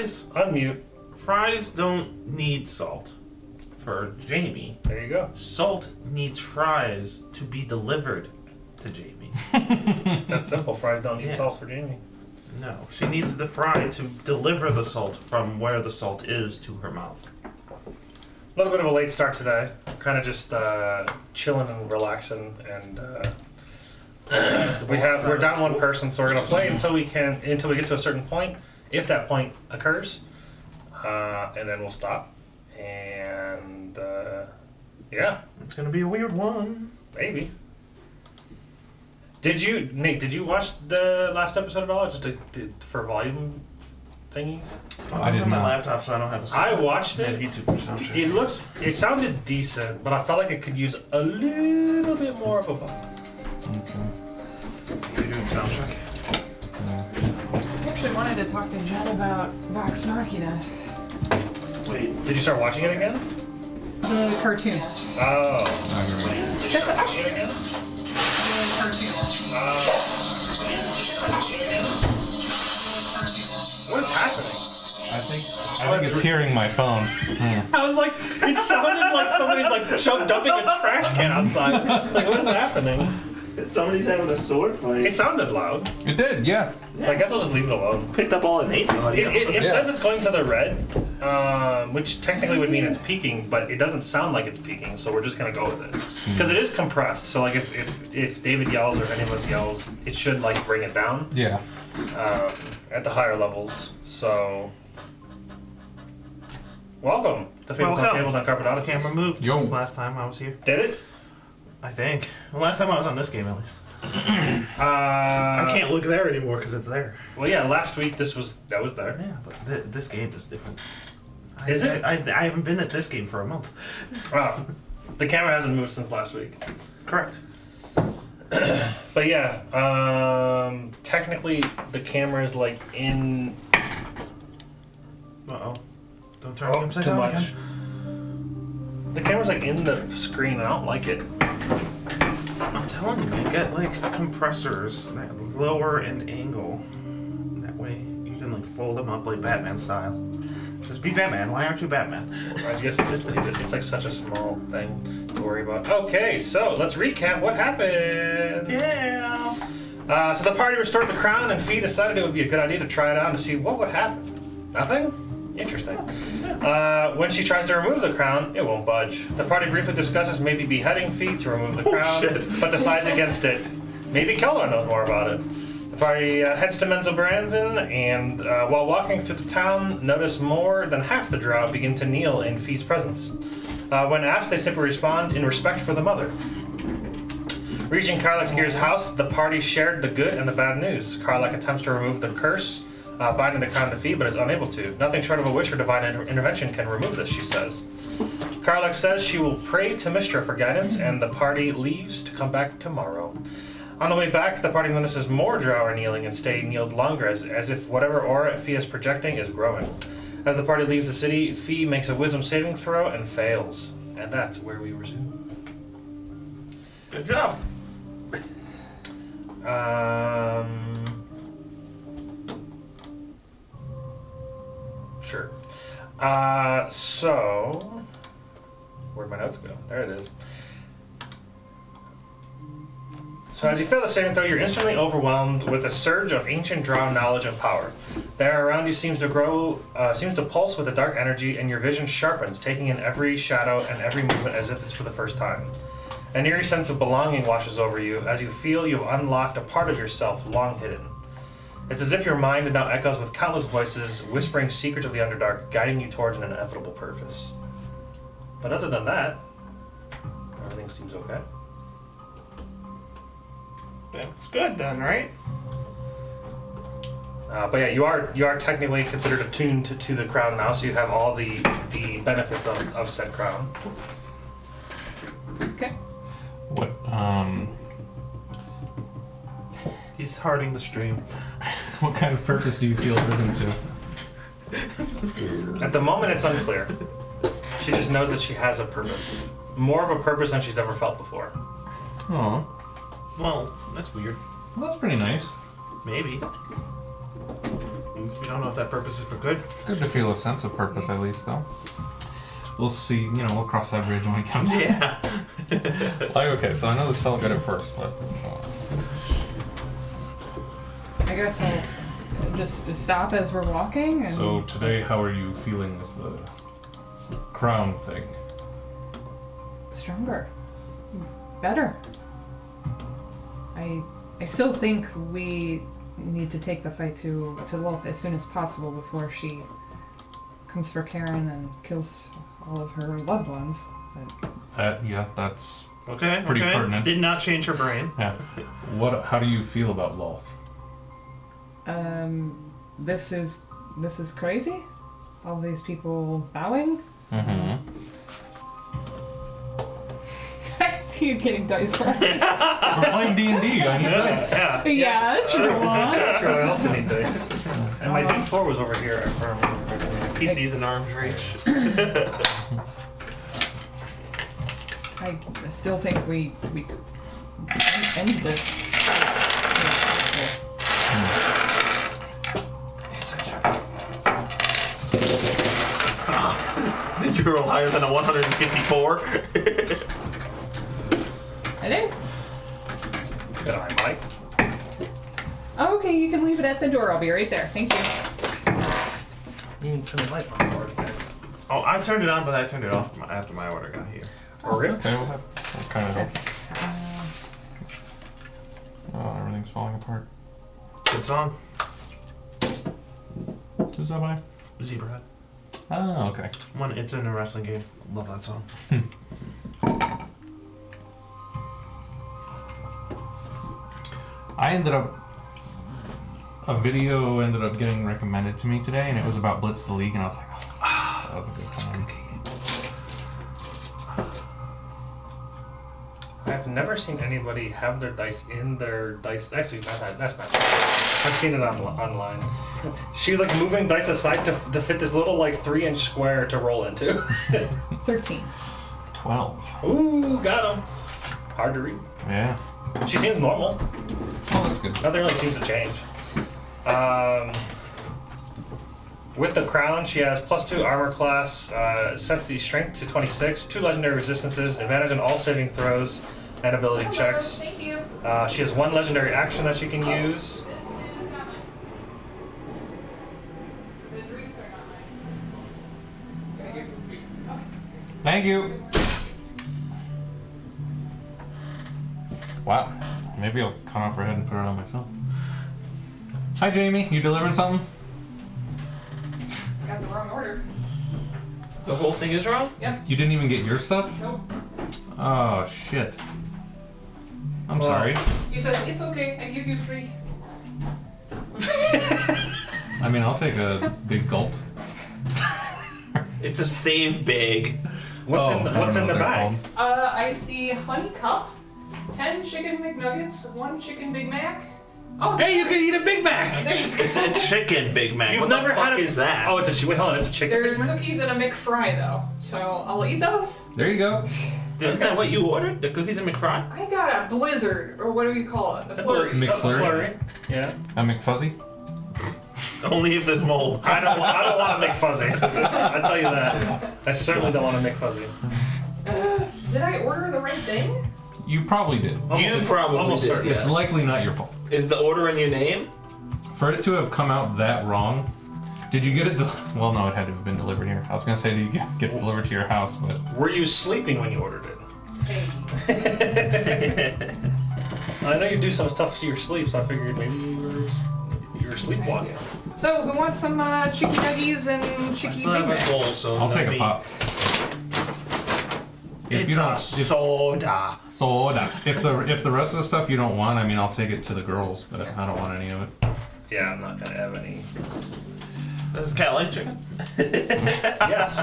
Unmute. Fries don't need salt for Jamie. There you go. Salt needs fries to be delivered to Jamie. It's that simple. Fries don't need Yes. salt for Jamie. No, she needs the fry to deliver the salt from where the salt is to her mouth. A little bit of a late start today. Kind of just chilling and relaxing, and we're down one person, so we're gonna play until we get to a certain point. If that point occurs, and then we'll stop. And yeah, It's gonna be a weird one. maybe. Nate? Did you watch the last episode at all? Just for volume thingies. I did have my not. laptop, so I don't have a. I watched I it. have YouTube for soundtrack. It sounded decent, but I felt like it could use a little bit more of a bump. You're doing soundtrack. I actually wanted to talk to Jen about Vox Machina, Wait, Did you start watching it again? the cartoon. Oh. That's us. The cartoon. What is happening? I think it's hearing my phone. I was like, it sounded like somebody's like dumping a trash can outside. Like, what is happening? somebody's having a sword fight. It sounded loud. It did, yeah. So I guess I'll just leave it alone. Picked up all of Nate's audio. It Yeah. says it's going to the red, which technically would mean it's peaking, but it doesn't sound like it's peaking, so we're just gonna go with it. Because it is compressed, so like if David yells or any of us yells, it should like bring it down Yeah. at the higher levels. So, welcome to Fables on Welcome. Tables on Carpet Odyssey. Camera moved Yo. since last time I was here. Did it? I think. Well, last time I was on this game, at least. I I can't look there anymore because it's there. Well, yeah, last week that was there. Yeah, but this game is different. Is it? I haven't been at this game for a month. Wow. The camera hasn't moved since last week. Correct. But yeah, technically the camera is like in. Uh-oh. Don't turn me upside too down much. again. The camera's like in the screen. And I don't like it. I'm telling you, man, get like compressors that lower an angle. That way you can like fold them up like Batman style. Just be Batman. Why aren't you Batman? I guess I just leave it. It's like such a small thing to worry about. Okay, so let's recap what happened. Yeah. So the party restored the crown, and Fee decided it would be a good idea to try it on to see what would happen. Nothing? Interesting. When she tries to remove the crown, it won't budge. The party briefly discusses maybe beheading Fee to remove the crown, shit. but decides against it. Maybe Keller knows more about it. The party heads to Menzelbransen, and while walking through the town, notice more than half the drow begin to kneel in Fee's presence. When asked, they simply respond, in respect for the mother. Reaching Karlak's Gear's house, the party shared the good and the bad news. Karlak attempts to remove the curse, binding the crown to Fee, but is unable to. Nothing short of a wish or divine intervention can remove this, she says. Karlak says she will pray to Mistra for guidance, and the party leaves to come back tomorrow. On the way back, the party notices more drow are kneeling and stay kneeled longer, as if whatever aura Fee is projecting is growing. As the party leaves the city, Fee makes a wisdom saving throw and fails. And that's where we resume. Good job. Sure. So, where'd my notes go? There it is. So as you fail the saving throw, you're instantly overwhelmed with a surge of ancient drow knowledge and power. The air around you seems to pulse with a dark energy, and your vision sharpens, taking in every shadow and every movement as if it's for the first time. An eerie sense of belonging washes over you as you feel you've unlocked a part of yourself long hidden. It's as if your mind now echoes with countless voices, whispering secrets of the Underdark, guiding you towards an inevitable purpose. But other than that, everything seems okay. That's good then, right? But yeah, you are technically considered attuned to the crown now, so you have all the benefits of said crown. Okay. What, He's hearting the stream. what kind of purpose do you feel driven to? At the moment, it's unclear. She just knows that she has a purpose. More of a purpose than she's ever felt before. Oh, Well, that's weird. well, that's pretty nice. Maybe. We don't know if that purpose is for good. It's good to feel a sense of purpose, at least, though. We'll see. You know, we'll cross that bridge when we come to it. Yeah. Like, okay, so I know this felt good at first, but I guess I'll just stop as we're walking and so today, how are you feeling with the crown thing? stronger. Better. I still think we need to take the fight to Lilith as soon as possible before she comes for Karen and kills all of her loved ones. But Yeah, that's Okay. Pretty okay. pertinent. Did not change her brain. yeah. How do you feel about Lolth? this is crazy. All these people bowing. Mm-hmm. I see you getting dice right. We're playing D&D. I need dice. Yeah. Yes, you want. True, I also need dice. And my D4 was over here. Keep these in arm's reach. I still think we end this. Did you roll higher than a 154? I did. Good eye, Mike. Oh, okay, you can leave it at the door. I'll be right there. Thank you. You can turn the light on for it. Oh, I turned it on, but I turned it off after my order got here. Oh, really? Okay, we'll kind of. Okay. Oh, everything's falling apart. Good song. Who's that by? Zebrahead. Oh, okay. It's in a wrestling game. Love that song. A video ended up getting recommended to me today, and it was about Blitz the League, and I was like, oh, that was a good time. I've never seen anybody have their dice in their dice. Actually, that's not. I've seen it online. She was like moving dice aside to fit this little like 3-inch square to roll into. 13. 12. Ooh, got him. Hard to read. Yeah. She seems normal. Oh, that's good. Nothing really seems to change. With the crown, she has +2 armor class, sets the strength to 26, 2 legendary resistances, advantage on all saving throws and ability checks. Thank you. She has 1 legendary action that she can use. This is not mine. The drinks are not mine. Gonna give you free. Okay. Thank you. Wow. Maybe I'll cut off her head and put it on myself. Hi, Jamie. You delivering something? Got the wrong order. The whole thing is wrong? Yep. You didn't even get your stuff? Nope. Oh, shit. I'm Well- sorry. He says, it's okay, I give you free. I mean, I'll take a big gulp. It's a save big. What's Oh, in I don't the know what they're bag? called. I see honey cup, 10 chicken McNuggets, 1 chicken Big Mac. Oh, Hey, you could eat a Big Mac. It's a chicken Big Mac. You've what never the fuck had a, is that? Oh, wait, hold on, it's a chicken. there's Big Mac? cookies and a McFry though, so I'll eat those. There you go. Isn't that what you ordered? The cookies and McFry? I got a blizzard, or what do we call it? A flurry. McFlurry. Yeah. A McFuzzy? Only if there's mold. I don't want a McFuzzy. I tell you that. I certainly don't want a McFuzzy. Did I order the right thing? You probably did. You probably almost did, certain. yes. It's likely not your fault. Is the order in your name? For it to have come out that wrong, did you get it? Well, no, it had to have been delivered here. I was gonna say, did you get it delivered to your house? But Were you sleeping when you ordered it? Hey. I know you do some stuff to your sleep, so I figured maybe you were sleepwalking. So, who wants some chicken nuggies and I chicken still Big have a Mac? bowl, so I'll take a maybe- pop. If It's you a don't, soda. soda. If the rest of the stuff you don't want, I mean, I'll take it to the girls, but I don't want any of it. Yeah, I'm not gonna have any. Does cat like chicken? Yes.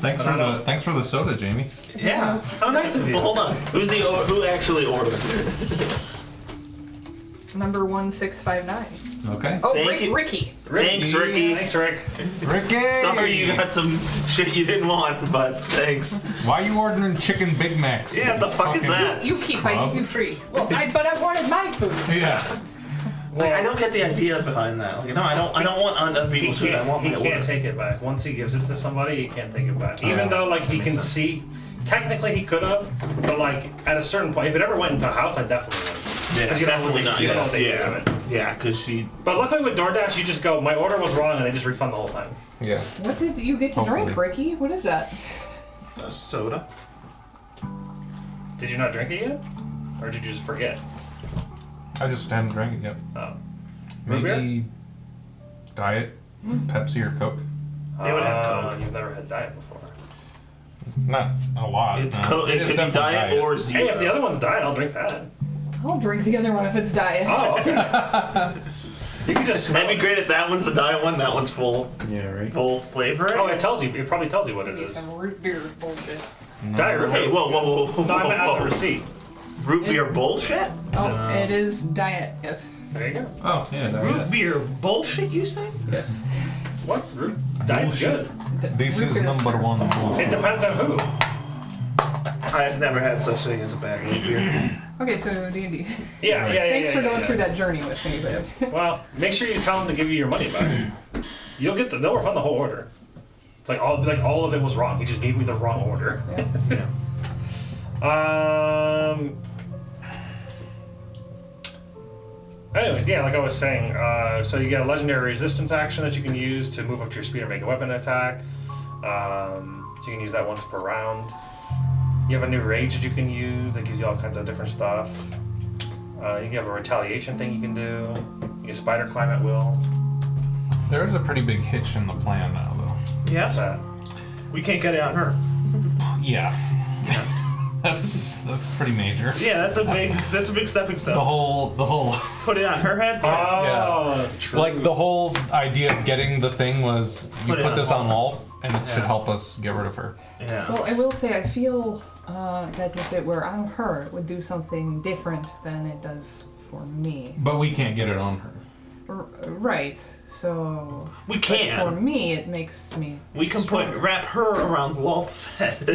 Thanks But I don't- thanks for the soda, Jamie. Yeah. How nice of you. Well, hold on. Who actually ordered? Number 1659. Okay. Oh, Thank you. Ricky. Thanks, Ricky. Thanks, Rick. Ricky. Sorry you got some shit you didn't want, but thanks. Why are you ordering chicken Big Macs? Yeah, what the fuck is Fucking that? You keep, I give you free. Well, but I wanted my food. Yeah. Like, I don't get the idea behind that. Like, no, I don't want other He people's food. I want my can't order. take it back. Once he gives it to somebody, he can't take it back. Even though, like, he makes can sense. see. Technically, he could have, but like at a certain point, if it ever went into a house, I definitely would. Yeah, 'Cause you don't know definitely what not. they- you don't know what they do Yeah, to it. yeah, because she. But luckily with DoorDash, you just go, my order was wrong, and they just refund the whole thing. Yeah. What did you get to drink, Hopefully. Ricky? What is that? A soda. Did you not drink it yet, or did you just forget? I just haven't drank it yet. Oh. Root beer? Maybe Diet, Pepsi, or Coke. They would have Coke. You've never had diet before. Not a lot. It's no. Coke. It is could be definitely diet or zero. Hey, if the other one's diet, I'll drink that. I'll drink the other one if it's diet. Oh, okay. You can just smell That'd be it. great if that one's the diet one, that one's full, Yeah, right. full flavor. Oh, it tells you. It probably tells you what it Maybe is. some root beer bullshit. Diet root Hey, beer. whoa, whoa, whoa, No, I meant on the whoa. receipt. Root beer bullshit? Oh, No. it is diet. Yes. There you go. Oh, yeah, Root beer bullshit, you say? Yes. What? Root? Diet's good. This Root is beer's- number one. It depends on who. I've never had such thing as a bad root beer. Okay, so D&D. Yeah, Right. yeah, yeah. Thanks yeah, for yeah, going yeah. through that journey with me, but Well, make sure you tell them to give you your money back. You'll get they'll refund the whole order. It's like all of it was wrong. He just gave me the wrong order. Yeah. Anyways, yeah, like I was saying, so you get a legendary resistance action that you can use to move up to your speed or make a weapon attack. So you can use that once per round. You have a new rage that you can use that gives you all kinds of different stuff. You have a retaliation thing you can do. You can spider climb at will. There is a pretty big hitch in the plan now, though. What's Yes? that? We can't get it on her. Yeah. that's pretty major. Yeah, that's a big stepping The stone. whole Put it on her head? Oh, true. like the whole idea of getting the thing was you Put it put on this on Lolth. Lolth and it should Yeah. help us get rid of her. Yeah. well, I will say I feel that if it were on her, it would do something different than it does for me. But we can't get it on her. Right. So We for can. me, it makes me. We can wrap her around Lolth's head.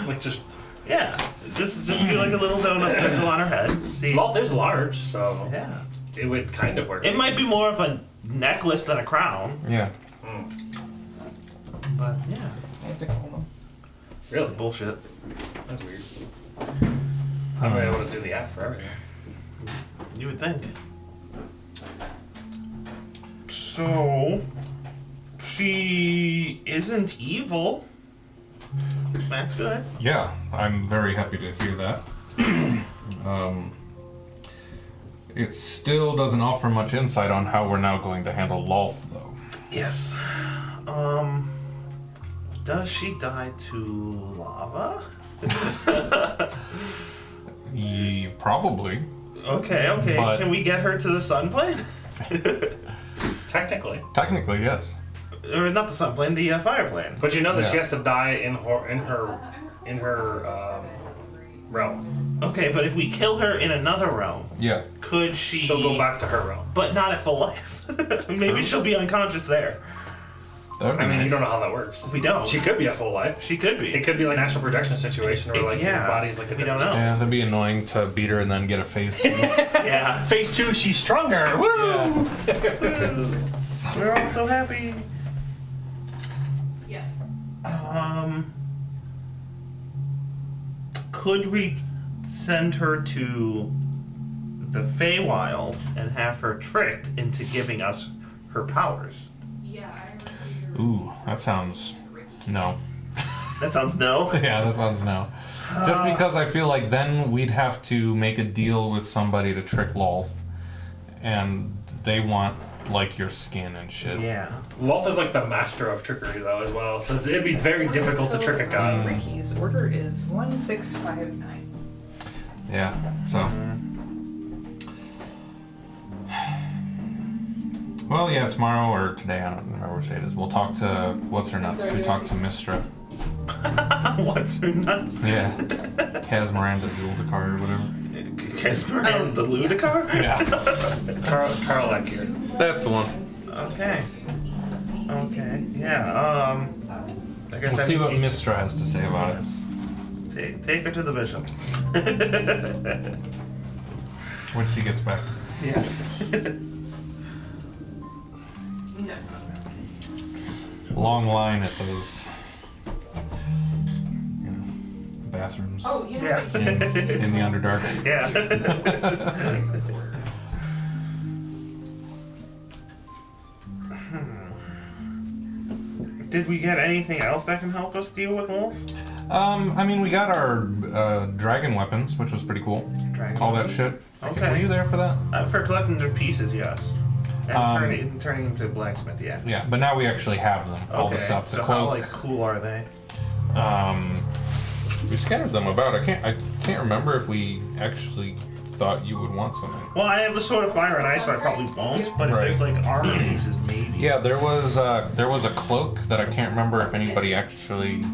like just Yeah. Just do like a little donut circle on her head. See. Loth is large, so Yeah. it would kind of work. It might be more of a necklace than a crown, Yeah. but yeah. I have to call them. Really? Bullshit. That's weird. I'm not able to do the app for everything. You would think. So, she isn't evil. That's good. Yeah, I'm very happy to hear that. It still doesn't offer much insight on how we're now going to handle Lolth, though. Yes. Does she die to lava? Probably. Okay. But- Can we get her to the sun plane? Technically. Technically, yes. Or not the sun plane, the fire plane. But you know that she Yeah. has to die in her realm. Okay, but if we kill her in another realm, Yeah. could she... She'll go back to her realm. But not at full life. Maybe she'll be unconscious there. That would be I mean, nice. you don't know how that works. We don't. She could be a full life. She could be. It could be like an actual projection situation where like your Yeah, body's like a we don't different- know. Yeah, that'd be annoying to beat her and then get a face. Yeah. Phase 2, she's stronger. Woo! Yeah. We're all so happy. Yes. Could we send her to the Feywild and have her tricked into giving us her powers? Ooh, that sounds... No. That sounds no. Yeah, that sounds no. Just because I feel like then we'd have to make a deal with somebody to trick Lolth, and they want, like, your skin and shit. Yeah. Loth is like the master of trickery though as well, so it'd be very difficult to trick a guy. Ricky's order is 1659. Yeah, so... Well, yeah, tomorrow or today, I don't remember which day it is. We'll talk to what's-her-nuts. We talked to Mistra. What's her nuts? Yeah. Kaz Miranda's Zuldakar or whatever. Casper and the Ludicar? Yeah. Carl Eckert. That's the one. Okay. Okay. Yeah. I guess We'll that see means what we- Mistra has to say about it. Take her to the bishop. when she gets back. Yes. No. Long line at those bathrooms Oh, you know Yeah. what? in the Underdark. Yeah. Did we get anything else that can help us deal with Wolf? I mean, we got our dragon weapons, which was pretty cool. Dragon All that weapons? shit. Okay. Were you there for that? For collecting their pieces, yes. And Um, turning them to blacksmith, yeah. Yeah, but now we actually have them. All the stuff. The So how cloak. cool are they? We scattered them about. I can't remember if we actually thought you would want something. Well, I have the sword of fire and ice, so I probably won't. But if Right. there's like armor pieces, maybe. Yeah, there was a cloak that I can't remember if anybody actually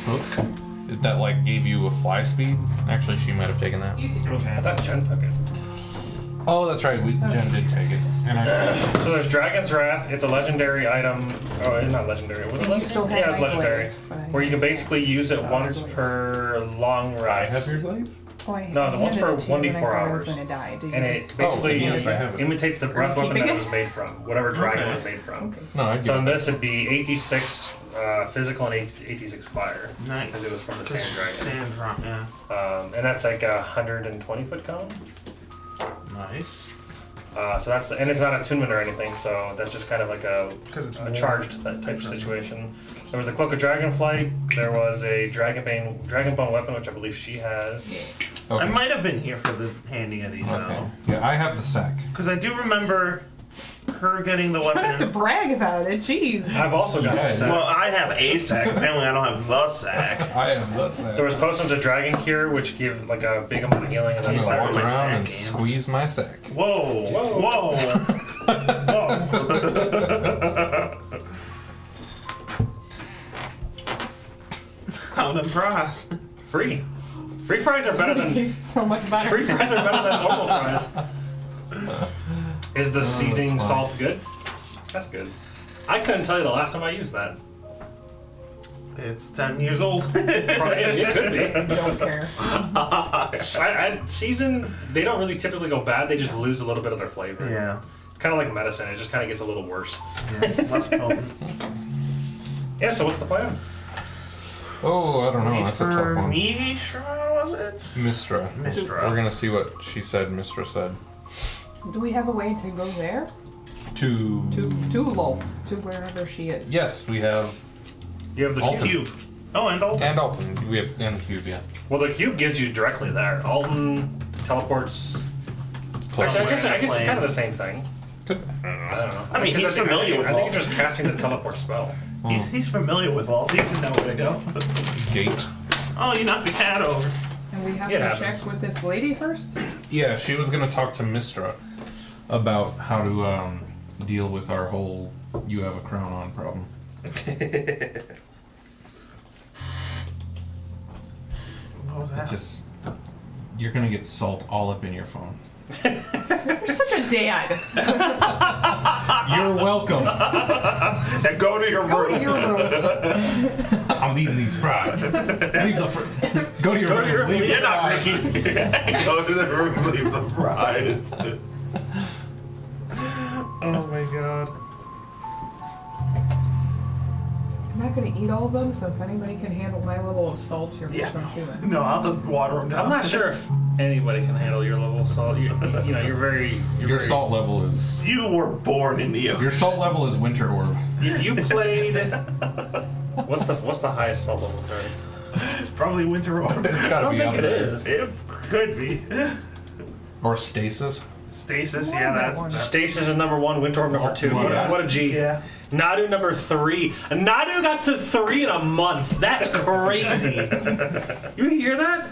took. That like gave you a fly speed. Actually, she might have taken that. You did. I Okay. thought Jen took it. Oh, that's right. Jen did take it. And I. So there's Dragon's Wrath. It's a legendary item. Oh, it's not legendary. Was it You still legendary? have Yeah, it's my legendary. glaive, but I- Where you can basically use it once glaive. per long I rest. have your glaive. Oh, I No, it's once handed per it to you when I 1d4 said I was hours. gonna die. Did And you? it basically yes, I have it. imitates the breath Are you weapon that keeping it it? was made from. Whatever dragon Okay. was made from. Okay. No, I So in get it. this, it'd be 86 physical and 86 fire. Nice. Because it was from the sand dragon. Sand rock, yeah. And that's like a 120 foot cone. Nice. So that's, and it's not attunement or anything, so that's just kind of like a 'Cause it's warm. charged type of situation. There was the Cloak of Dragonflight. There was a Dragonbone weapon, which I believe she has. I Okay. might have been here for the handing of these Okay. out. Yeah, I have the sack. Because I do remember her getting the You don't have to weapon. brag about it. Jeez. I've also got Yeah, the set. Well, I have a sack. Apparently, I don't have the sack. I have the sack. There was potions of Dragon Cure, which give like a big amount of healing, and I'm then Use gonna that walk with my around and sack, Ian. squeeze my sack. Whoa! Whoa! Whoa! How them fries? free. Free fries are better It than tastes so much better. free fries are better than normal fries. Is the seasoning fine. salt good? That's good. I couldn't tell you the last time I used that. It's 10 years old. It could be. Don't care. Seasoned, they don't really typically go bad. They just lose a little bit of their flavor. Yeah. Kind of like medicine. It just kind of gets a little worse. Yeah. Less potent. Yeah. So what's the plan? Oh, I don't know. Wait That's a tough for one. Mistra, was it? Mistra. Mistra. We're gonna see what she said. Mistra said. Do we have a way to go there? To. To Lolth, to wherever she is. Yes, we have. You have the Alton. cube. Oh, and Alton. And Alton. We have and Cube. Yeah. Well, the cube gives you directly there. Alton teleports. Actually, I guess it's kind of the same thing. Could. I don't know. I mean, he's Because familiar with I think Alton. you're just casting the teleport spell. He's familiar with all. He can know where to go. Gate. Oh, you knocked the cat over. And we have It to happens. check with this lady first? Yeah, she was gonna talk to Mistra about how to deal with our whole "you have a crown on" problem. What was that? Just you're gonna get salt all up in your phone. You're such a dad. You're welcome. Now go to your Go to room. your room. I'm eating these fries. Leave the go to your Go to your room. room. Leave You're the not fries. Ricky. Go to the room, leave the fries. Oh my god. I'm not gonna eat all of them, so if anybody can handle my level of salt, you're Yeah. welcome to it. No, I'll just water them down. I'm not sure if anybody can handle your level of salt. You know, you're very. Your very, salt level is You were born in the ocean. your salt level is winter orb. If you played, what's the highest salt level card? Probably winter orb. It's I gotta don't be think up it there. is. It could be. Or stasis. Stasis, I yeah, wanted that that's. one. Stasis is number 1. Winter orb number 2. Yeah. What a G. Yeah. Nadu number 3. Nadu got to 3 in a month. That's crazy. You hear that?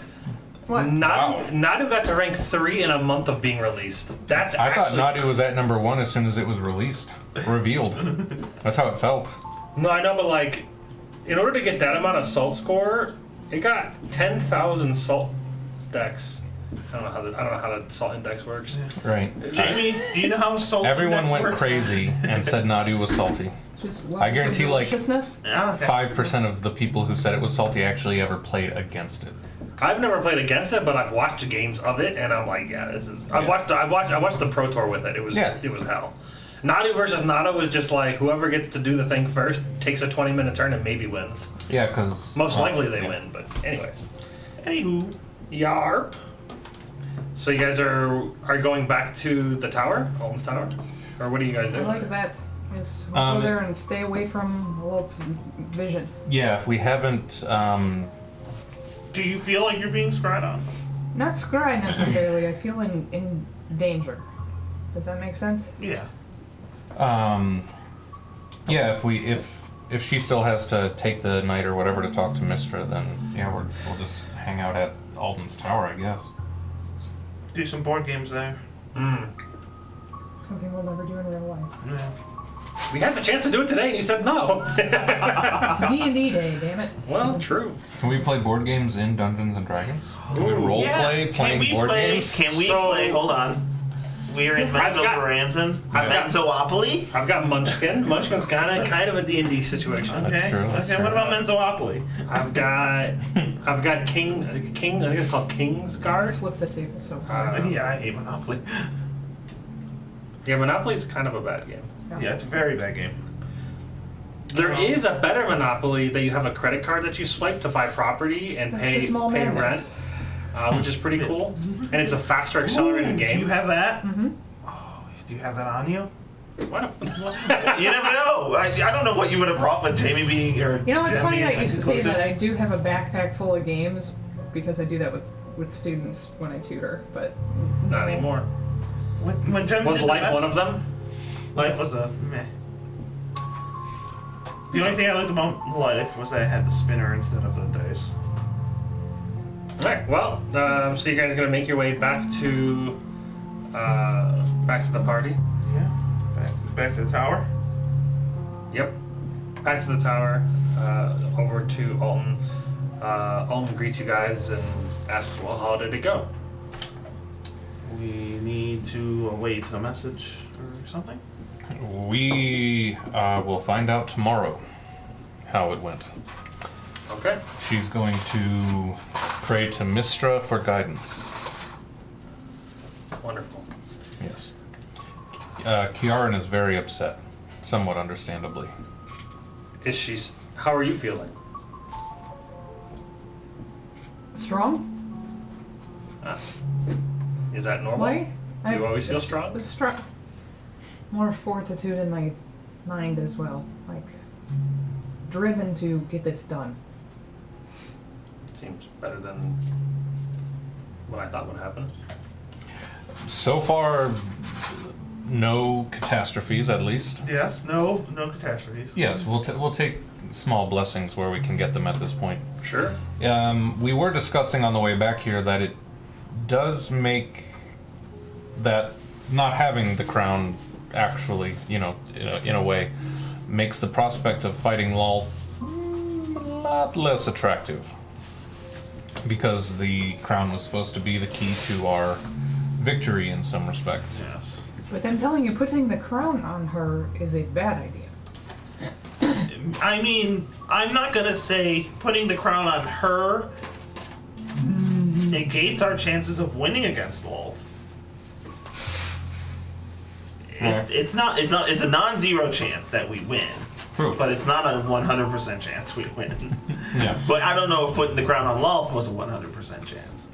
What? Nadu got to rank 3 in a month of being released. That's I thought actually. Nadu was at number 1 as soon as it was released, revealed. That's how it felt. No, I know, but like, in order to get that amount of salt score, it got 10,000 salt dex. I don't know how the salt index works. Right. Jamie, do you know how salt Everyone index went works? crazy and said Nadu was salty. Just I guarantee, like, deliciousness? Yeah, okay. 5% of the people who said it was salty actually ever played against it. I've never played against it, but I've watched games of it, and I'm like, yeah, this is. I watched the Pro Tour with it. It was hell. Nadu versus Nado was just like whoever gets to do the thing first takes a 20-minute turn and maybe wins. Yeah, because Most likely they win, but anyways. Anywho. Yarp. So you guys are going back to the tower, Alton's tower, or what do you guys do? I like that. Yes, we'll go there and stay away from Walt's vision. Yeah, if we haven't. Do you feel like you're being scryed on? Not scry necessarily. I feel in danger. Does that make sense? Yeah. Yeah, if she still has to take the night or whatever to talk to Mistra, then yeah, we'll just hang out at Alden's tower, I guess. Do some board games there. Something we'll never do in real life. Yeah. We had the chance to do it today, and you said no. It's D&D day, damn it. Well, true. Can we play board games in Dungeons and Dragons? Can we role play playing board games? Can we play? Hold on. We're in Menzo Menzopoly? I've got Munchkin. Munchkin's kind of a D&D situation. Okay. That's true. Okay. What about Menzopoly? I've got King. I think it's called Kingsguard. Flip the table so hard. Yeah, I hate Monopoly. Yeah, Monopoly's kind of a bad game. Yeah, it's a very bad game. There is a better Monopoly that you have a credit card that you swipe to buy property and That's pay the small rent, madness. which is pretty cool. And it's a faster accelerated game. Do you have that? Mm-hmm. Oh, do you have that on you? What You never know. I don't know what you would have brought with Jamie being or. You know, it's Jen funny being that you used to say inclusive. that. I do have a backpack full of games because I do that with students when I tutor, but Not anymore. When Jen Was did the Life best- one of them? Life was a meh. The only thing I liked about Life was that it had the spinner instead of the dice. Alright, well, so you guys are going to make your way back to the party? Yeah. Back to the tower. Yep. Back to the tower, over to Alton. Alton greets you guys and asks, well, how did it go? We need to await a message or something. We will find out tomorrow how it went. Okay. She's going to pray to Mistra for guidance. Wonderful. Yes. Kiaran is very upset, somewhat understandably. How are you feeling? strong? Is that normal? Why? Do you always feel strong? More fortitude in my mind as well. Like, driven to get this done. Seems better than what I thought would happen. So far, no catastrophes, at least. Yes, no catastrophes. Yes, we'll take small blessings where we can get them at this point. Sure. We were discussing on the way back here that it does make that not having the crown actually, in a way, makes the prospect of fighting Lolth a lot less attractive. Because the crown was supposed to be the key to our victory in some respect. Yes. But I'm telling you, putting the crown on her is a bad idea. I mean, I'm not gonna say putting the crown on her negates our chances of winning against Lolth. It's a non-zero chance that we win. True. But it's not a 100% chance we win. Yeah. But I don't know if putting the crown on Lolth was a 100% chance.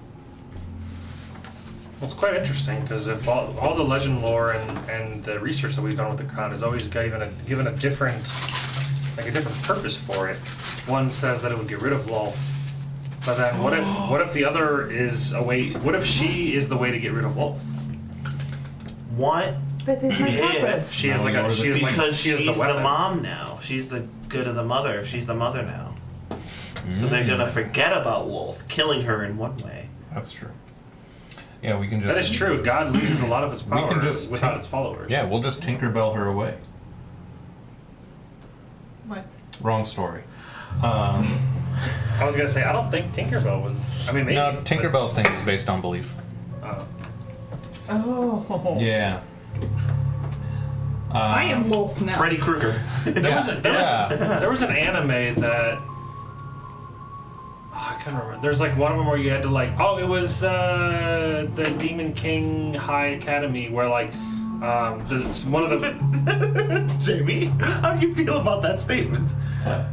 Well, it's quite interesting because if all the legend lore and the research that we've done with the crown is always given a different purpose for it. One says that it would get rid of Lolth, but then what if the other is a way? What if she is the way to get rid of Lolth? What? That is my Yeah, purpose. She is Because she is she's the weapon. mom now. She's the good of the mother. She's the mother now. So they're gonna forget about Lolth, killing her in one way. That's true. Yeah, we can just... That is true. God loses a lot of its power can just without its followers. Yeah, we'll just Tinkerbell her away. What? Wrong story. I was gonna say I don't think Tinkerbell was. I mean, maybe. No, Tinkerbell's thing is based on belief. Oh. Yeah. I am Wolf now. Freddy Krueger. There was an anime that can't remember. There's like one of them where you had to like, oh, it was the Demon King High Academy where like, one of the. Jamie, how do you feel about that statement?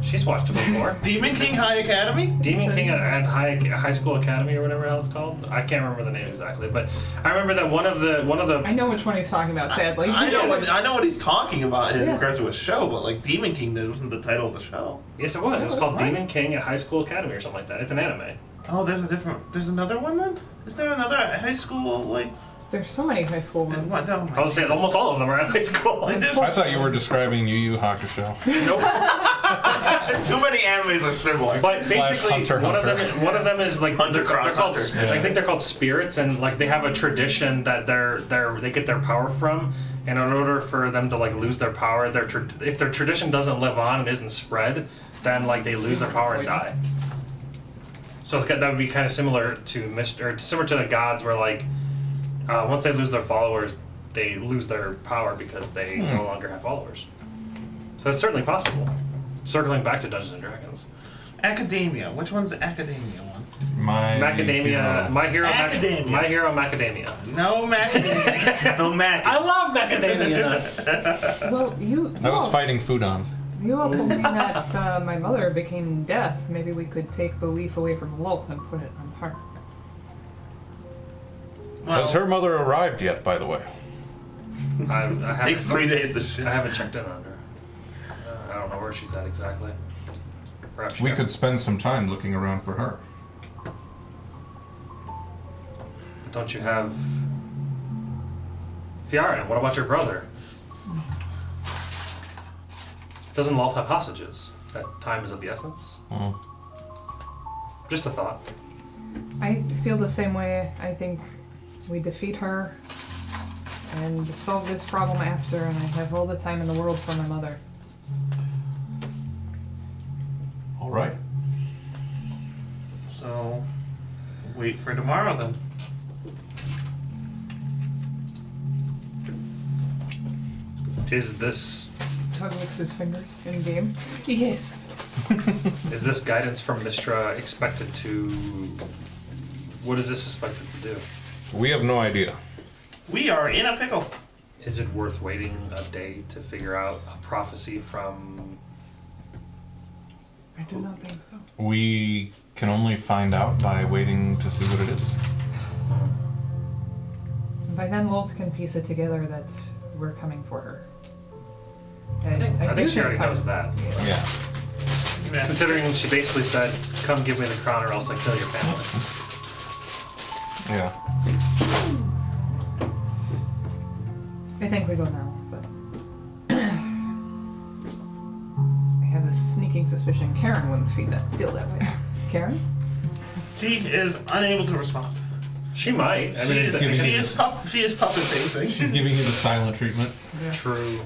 She's watched it before. Demon King High Academy? Demon King at High School Academy or whatever else it's called. I can't remember the name exactly, but I remember that one of the. I know which one he's talking about. Sadly, I know what he's talking about in Yeah. regards to a show, but like Demon King, that wasn't the title of the show. Yes, it was. It was called What? Demon King at High School Academy or something like that. It's an anime. Oh, there's another one then? Is there another high school like? there's so many high school ones. What? No, I was saying almost all of them are at high school. Like, there's I thought you were describing Yu Yu Hakusho. Nope. too many animes are similar. But Slash basically, Hunter, one Hunter. of them is like Hunter they're cross called. Hunter. I think they're called spirits, and like they have a tradition that they get their power from. And in order for them to like lose their power, if their tradition doesn't live on and isn't spread, then like they lose their power and die. So that would be kind of similar to similar to the gods, where like once they lose their followers, they lose their power because they no longer have followers. So it's certainly possible. Circling back to Dungeons and Dragons. Academia. Which one's the Academia one? Macadamia, My Hero Academia. My Hero Macadamia. No Macadamia. No Mac. I love macadamia nuts. Well, I was fighting Foodons. You all told me that my mother became deaf. Maybe we could take the leaf away from Wolf and put it on her. Has her mother arrived yet, by the way? I Takes 3 days to ship. I haven't checked in on her. I don't know where she's at exactly. Perhaps We could spend some time looking around for her. Don't you have Fiaran? What about your brother? Doesn't Lolth have hostages? That time is of the essence. Oh. Just a thought. I feel the same way. I think we defeat her and solve this problem after, and I have all the time in the world for my mother. All right. So, wait for tomorrow then. Is this Tug licks his fingers in game. Yes. is this guidance from Mistra expected to? What is this expected to do? We have no idea. We are in a pickle. Is it worth waiting a day to figure out a prophecy from? I do not think so. We can only find out by waiting to see what it is. By then, Lolth can piece it together that we're coming for her. I do think she already knows times- that. Yeah. Yeah. Considering she basically said, "Come give me the crown, or else I kill your family." Yeah. I think we go now, but I have a sneaking suspicion Karen wouldn't feel that way. Karen? She is unable to respond. She might. I mean, She is puppet facing. She's giving you the silent treatment. true.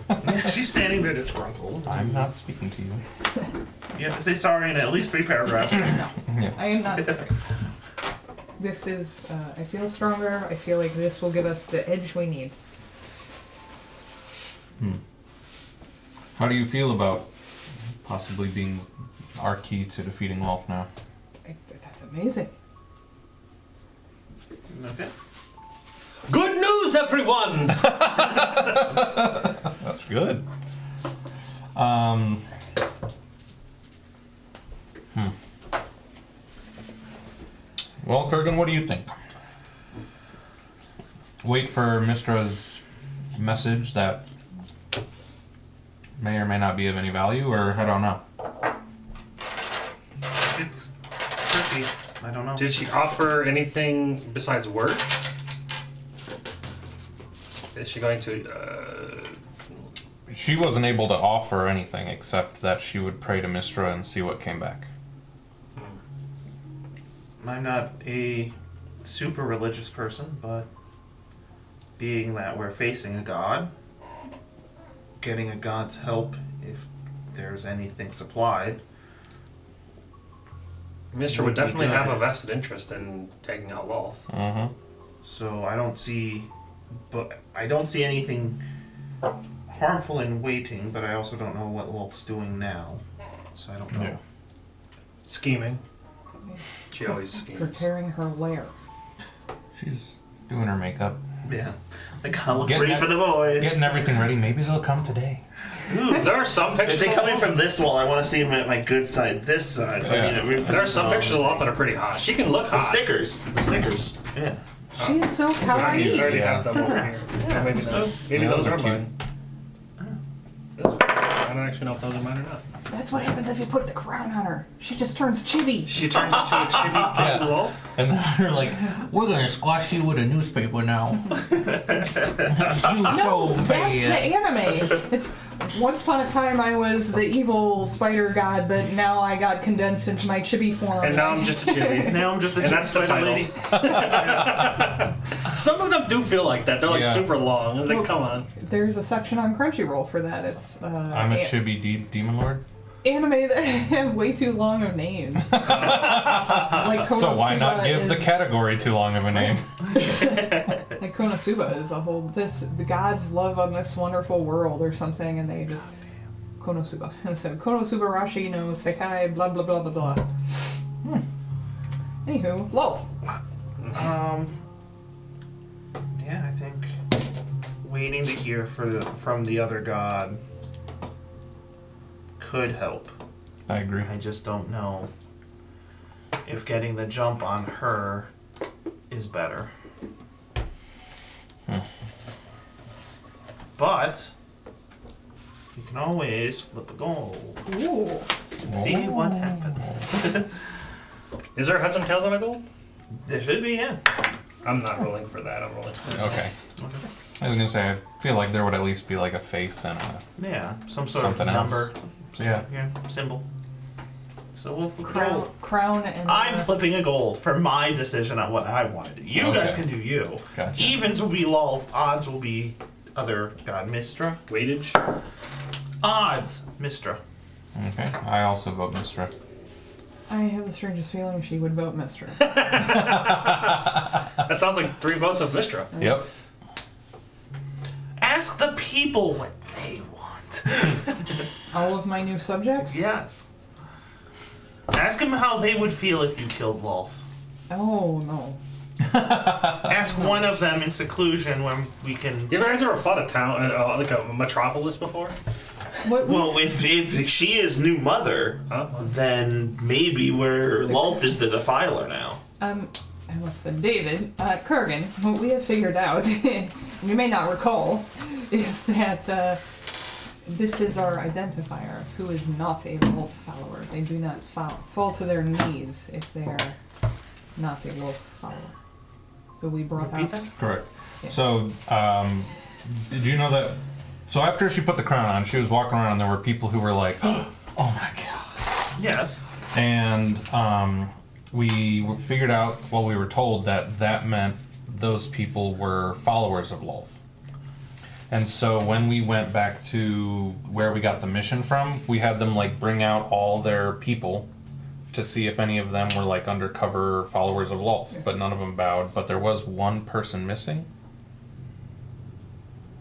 She's standing there disgruntled. I'm not speaking to you. You have to say sorry in at least 3 paragraphs. Yeah. I am not sorry. This is, I feel stronger. I feel like this will give us the edge we need. How do you feel about possibly being our key to defeating Lolth now? That's amazing. Okay. Good news, everyone! That's good. Well, Kurgan, what do you think? Wait for Mistra's message that may or may not be of any value, or I don't know. It's tricky. I don't know. Did she offer anything besides words? Is she going to? She wasn't able to offer anything except that she would pray to Mistra and see what came back. I'm not a super religious person, but being that we're facing a god, getting a god's help if there's anything supplied. Mr. would definitely have a vested interest in taking out Lolth. Mm-hmm. So I don't see anything harmful in waiting, but I also don't know what Lolth's doing now. So I don't know. Yeah. Scheming. She always schemes. Preparing her lair. She's doing her makeup, Yeah. I gotta look Getting ready that- for the boys. getting everything ready. Maybe they'll come today. There are some pictures. If they of come in Loth- from this wall, I want to see them at my good side, this side. So Yeah. I need to There are some pictures of Loth that are pretty hot. She can look The hot. stickers. The stickers. Yeah. She's so I already kawaii. have them over here. Yeah, maybe not. Maybe Yeah, those those are are cute. mine. I don't actually know if those are mine or not. That's what happens if you put the crown on her. She just turns chibi. She turns into a chibi Yeah. cute wolf. And then they're like, "We're gonna squash you with a newspaper now." You No, so that's the bad. anime. It's once upon a time I was the evil spider god, but now I got condensed into my chibi form. And now I'm just a chibi. Now I'm just a And that's the spider title. lady. Some of them do feel like that. They're like Yeah. super long. It's like, Well, come on. There's a section on Crunchyroll for that. It's I'm a chibi demon lord. anime that have way too long of names. Like So why not Konosuba give the is- category too long of a name? Like Konosuba is a whole the gods love on this wonderful world or something, and they just Konosuba. And so Konosuba Rashi no Sekai blah blah blah blah blah. Anywho, Loth. Yeah, I think waiting to hear from the other god could help. I agree. I just don't know if getting the jump on her is better. But you can always flip a gold Ooh. and see what happens. Is there heads and tails on a gold? There should be, yeah. I'm not rolling for that. I'm rolling for Okay. I was gonna say, I feel like there would at least be like a face and a. Yeah, some sort Something of else. number. So yeah. Symbol. So we'll flip Crown, crown and I'm flipping a gold for my decision on what I want to do. You guys Okay. can do you. Gotcha. Evens will be Lolth, odds will be other god Mistra. weightage. Odds, Mistra. Okay. I also vote Mistra. I have the strangest feeling she would vote Mistra. That sounds like 3 votes of Mistra. Yep. Ask the people what they want. All of my new subjects? Yes. Ask them how they would feel if you killed Lolth. Oh no. Ask one of them in seclusion when we can. You guys ever fought a town, like a metropolis before? What Well, if she is new mother, Huh? then maybe where Lolth is the defiler now. I almost said David, Kurgan, what we have figured out, you may not recall, is that this is our identifier of who is not a wolf follower. They do not fall to their knees if they are not a wolf follower. So we brought Repeat out... that? Correct. Yeah. So, did you know that? So after she put the crown on, she was walking around, and there were people who were like, "Oh my god!" Yes. And we figured out, well, we were told that meant those people were followers of Lolth. And so when we went back to where we got the mission from, we had them like bring out all their people to see if any of them were like undercover followers of Lolth, Yes. but none of them bowed. But there was one person missing.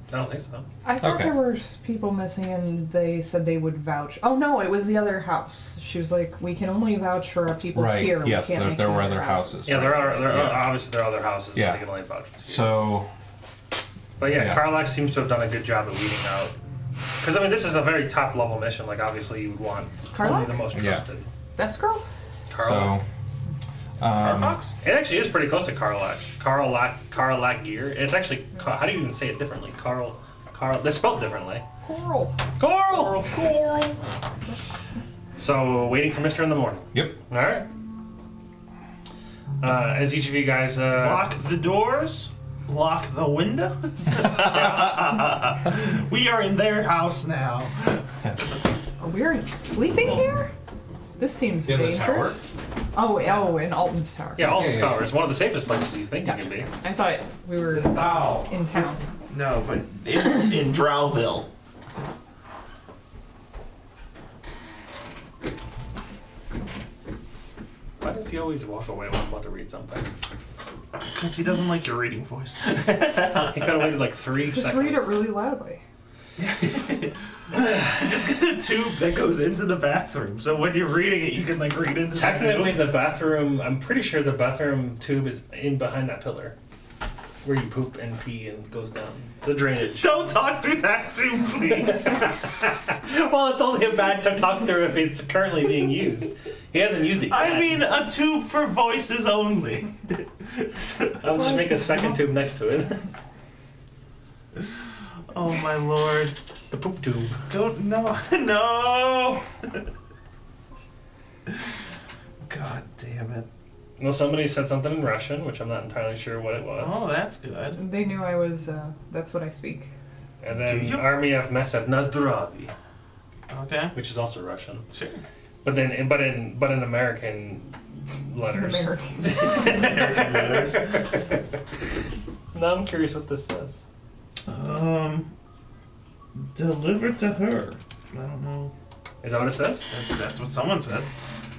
I don't think so. I thought Okay. there were people missing and they said they would vouch. Oh no, it was the other house. She was like, we can only vouch for our people Right, here. We yes, can't there- make there any were other other houses. Yeah, there are Yeah. obviously there are other houses Yeah. that they can only vouch for. So But yeah, Yeah. Karlak seems to have done a good job of weeding out. Because I mean, this is a very top level mission. Like obviously, you would want only Karlak? the most Yeah. trusted. Best girl? Karlak. so Carfax? It actually is pretty close to Karlak. Karlak gear. It's actually how do you even say it differently? Carl. They're spelled differently. Coral. Coral. Coral. So waiting for Mister in the morning. yep. All right. As each of you guys Lock the doors. Lock the windows. We are in their house now. Oh, we're sleeping here? This seems In the dangerous. Oh, in Alton's tower. yeah, Alton's Yeah. Tower is one of the safest places you think Yeah. you can be. I thought we were in town. No, but in Drowville. Why does he always walk away when I'm about to read something? Because he doesn't like your reading voice. He could have waited like 3 Just seconds. read it really loudly. Just get a tube that goes into the bathroom, so when you're reading it, you can like read into Technically, the tube. the bathroom. I'm pretty sure the bathroom tube is in behind that pillar, where you poop and pee and goes down the drainage. Don't talk through that tube, please. Well, it's only a bad to talk through if it's currently being used. He hasn't used it yet. I mean, a tube for voices only. I'll just make a second tube next to it. Oh my lord. The poop tube. Don't, no. God damn it. Well, somebody said something in Russian, which I'm not entirely sure what it was. Oh, that's good. They knew I was, that's what I speak. And then Do you? Army of Mess said Nazdravi, Okay. which is also Russian. Sure. But in American letters. American. American letters. Now I'm curious what this says. Delivered to her. I don't know. Is that what it says? That's what someone said.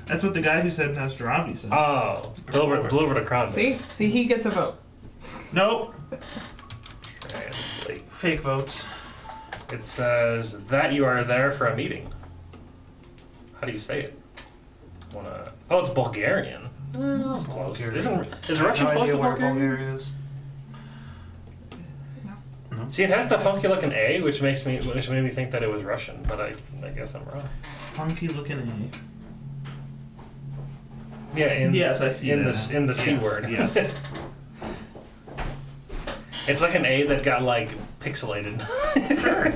That's what the guy who said Nasdravi said. Oh, deliver to Crown. See, he gets a vote. Nope. Translate. Fake votes. It says that you are there for a meeting. How do you say it? Oh, it's Bulgarian. That's close. Is Russian no close idea to where Bulgarian? Bulgaria is. See, it has the funky looking A, which made me think that it was Russian, but I guess I'm wrong. Funky looking A. Yeah, Yes, I see in that the now. in the C Yes, word. yes. It's like an A that got like pixelated. Sure.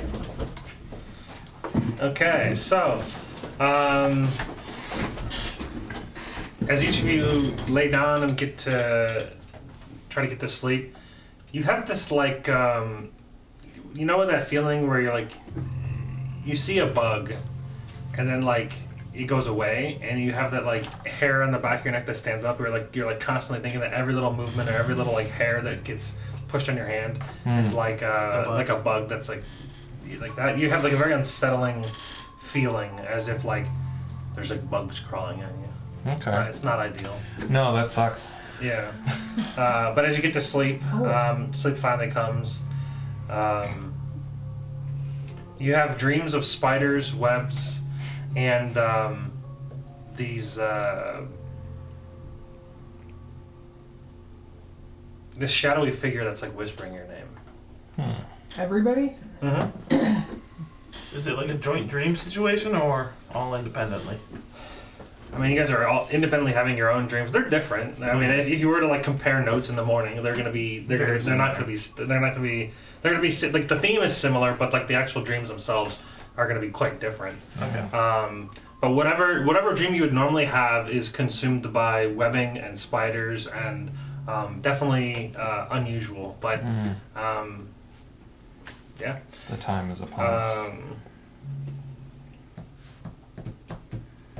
Okay, so as each of you lay down and try to get to sleep, you have this like you know that feeling where you're like you see a bug and then like it goes away and you have that like hair on the back of your neck that stands up where you're like constantly thinking that every little movement or every little like hair that gets pushed on your hand is like a bug that's like that. You have like a very unsettling feeling as if like there's like bugs crawling on you. Okay. It's not ideal. No, that sucks. Yeah. But as you get to sleep, sleep finally comes. You have dreams of spiders, webs, and these this shadowy figure that's like whispering your name. Everybody? Mm-hmm. Is it like a joint dream situation or all independently? I mean, you guys are all independently having your own dreams. They're different. I mean, if you were to like compare notes in the morning, they're not gonna be like the theme is similar, but like the actual dreams themselves are gonna be quite different. Okay. But whatever dream you would normally have is consumed by webbing and spiders and definitely unusual. But yeah. The time is upon us.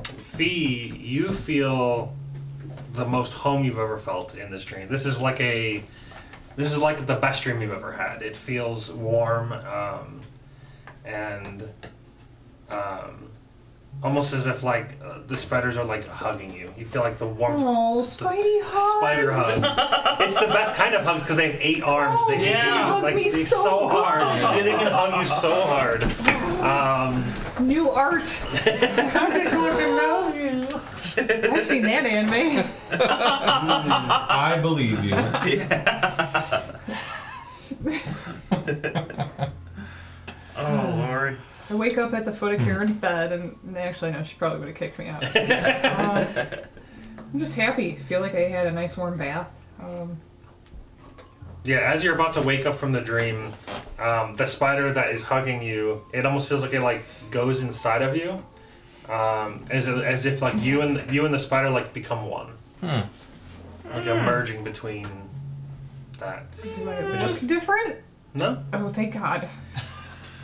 Fee, you feel the most home you've ever felt in this dream. This is like the best dream you've ever had. It feels warm and almost as if like the spiders are like hugging you. You feel like the warmth. Oh, Spidey hugs. Spider hug. It's the best kind of hugs because they have 8 arms. Oh, they they can can hug me they so hard. good. They can hug you so hard. New art. I've seen that anime. I believe you. Oh lord. I wake up at the foot of Karen's bed, and actually, no, she probably would have kicked me out. I'm just happy. Feel like I had a nice warm bath. Yeah, as you're about to wake up from the dream, the spider that is hugging you, it almost feels like it like goes inside of you, as if like you and the spider like become one, like a merging between that. Do I look different? No. Oh, thank God.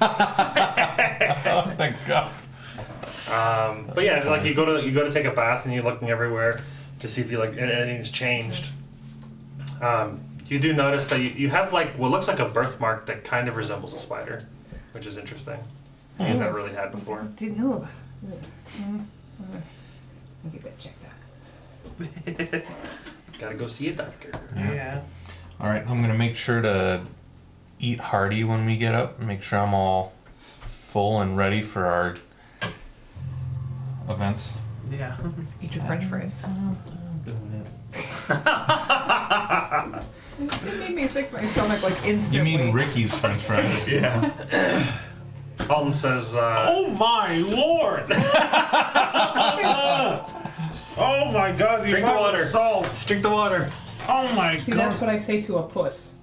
Oh, thank God. But yeah, like you go to take a bath and you're looking everywhere to see if you like anything's changed. You do notice that you have like what looks like a birthmark that kind of resembles a spider, which is interesting. You never really had before. Didn't know. I'll get that checked out. Gotta go see a doctor. Yeah. All right, I'm gonna make sure to eat hearty when we get up. Make sure I'm all full and ready for our events. Yeah. Eat your French fries. Doing it. It made me sick to my stomach like You instantly. mean Ricky's French fries? Yeah. Alton says, Oh my lord! Oh my god, the Drink the amount water. of salt! drink the water. Oh my See, god. that's what I say to a puss.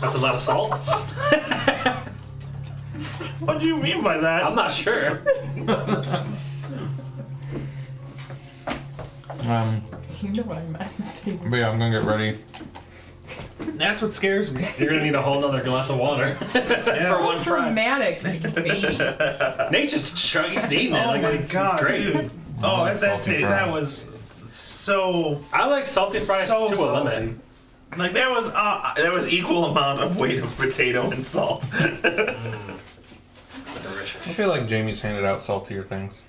That's a lot of salt. What do you mean by that? I'm not sure. You know what I meant. But yeah, I'm gonna get ready. That's what scares me. You're gonna need a whole nother glass of water for one fry. Dramatic, baby. Nate's just chugging, he's eating it. Oh like, my it's god, great. dude. Oh, that Salty that fries. was so I like salty fries so to a salty. limit. Like there was equal amount of weight of potato and salt. I feel like Jamie's handed out saltier things.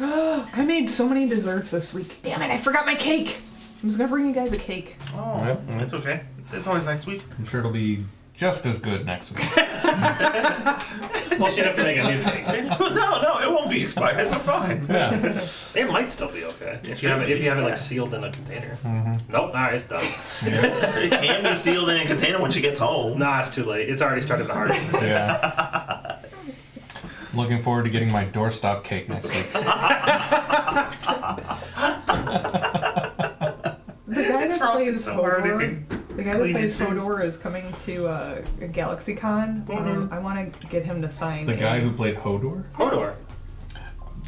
I made so many desserts this week. Damn it, I forgot my cake. I was gonna bring you guys a cake. Oh, Yep. it's okay. It's always next week. I'm sure it'll be just as good next week. Well, she'd have to make a new cake. No, it won't be expired. We're fine. Yeah. It might still be okay if you have it like sealed in a container. Nope, alright, it's done. It can be sealed in a container when she gets home. Nah, it's too late. It's already started to harden. Yeah. Looking forward to getting my doorstop cake next week. The guy It's that frosted plays so hard it Hodor, can the guy that clean plays your shoes. Hodor is coming to a GalaxyCon. I want to get him to sign. The guy a- who played Hodor? Hodor.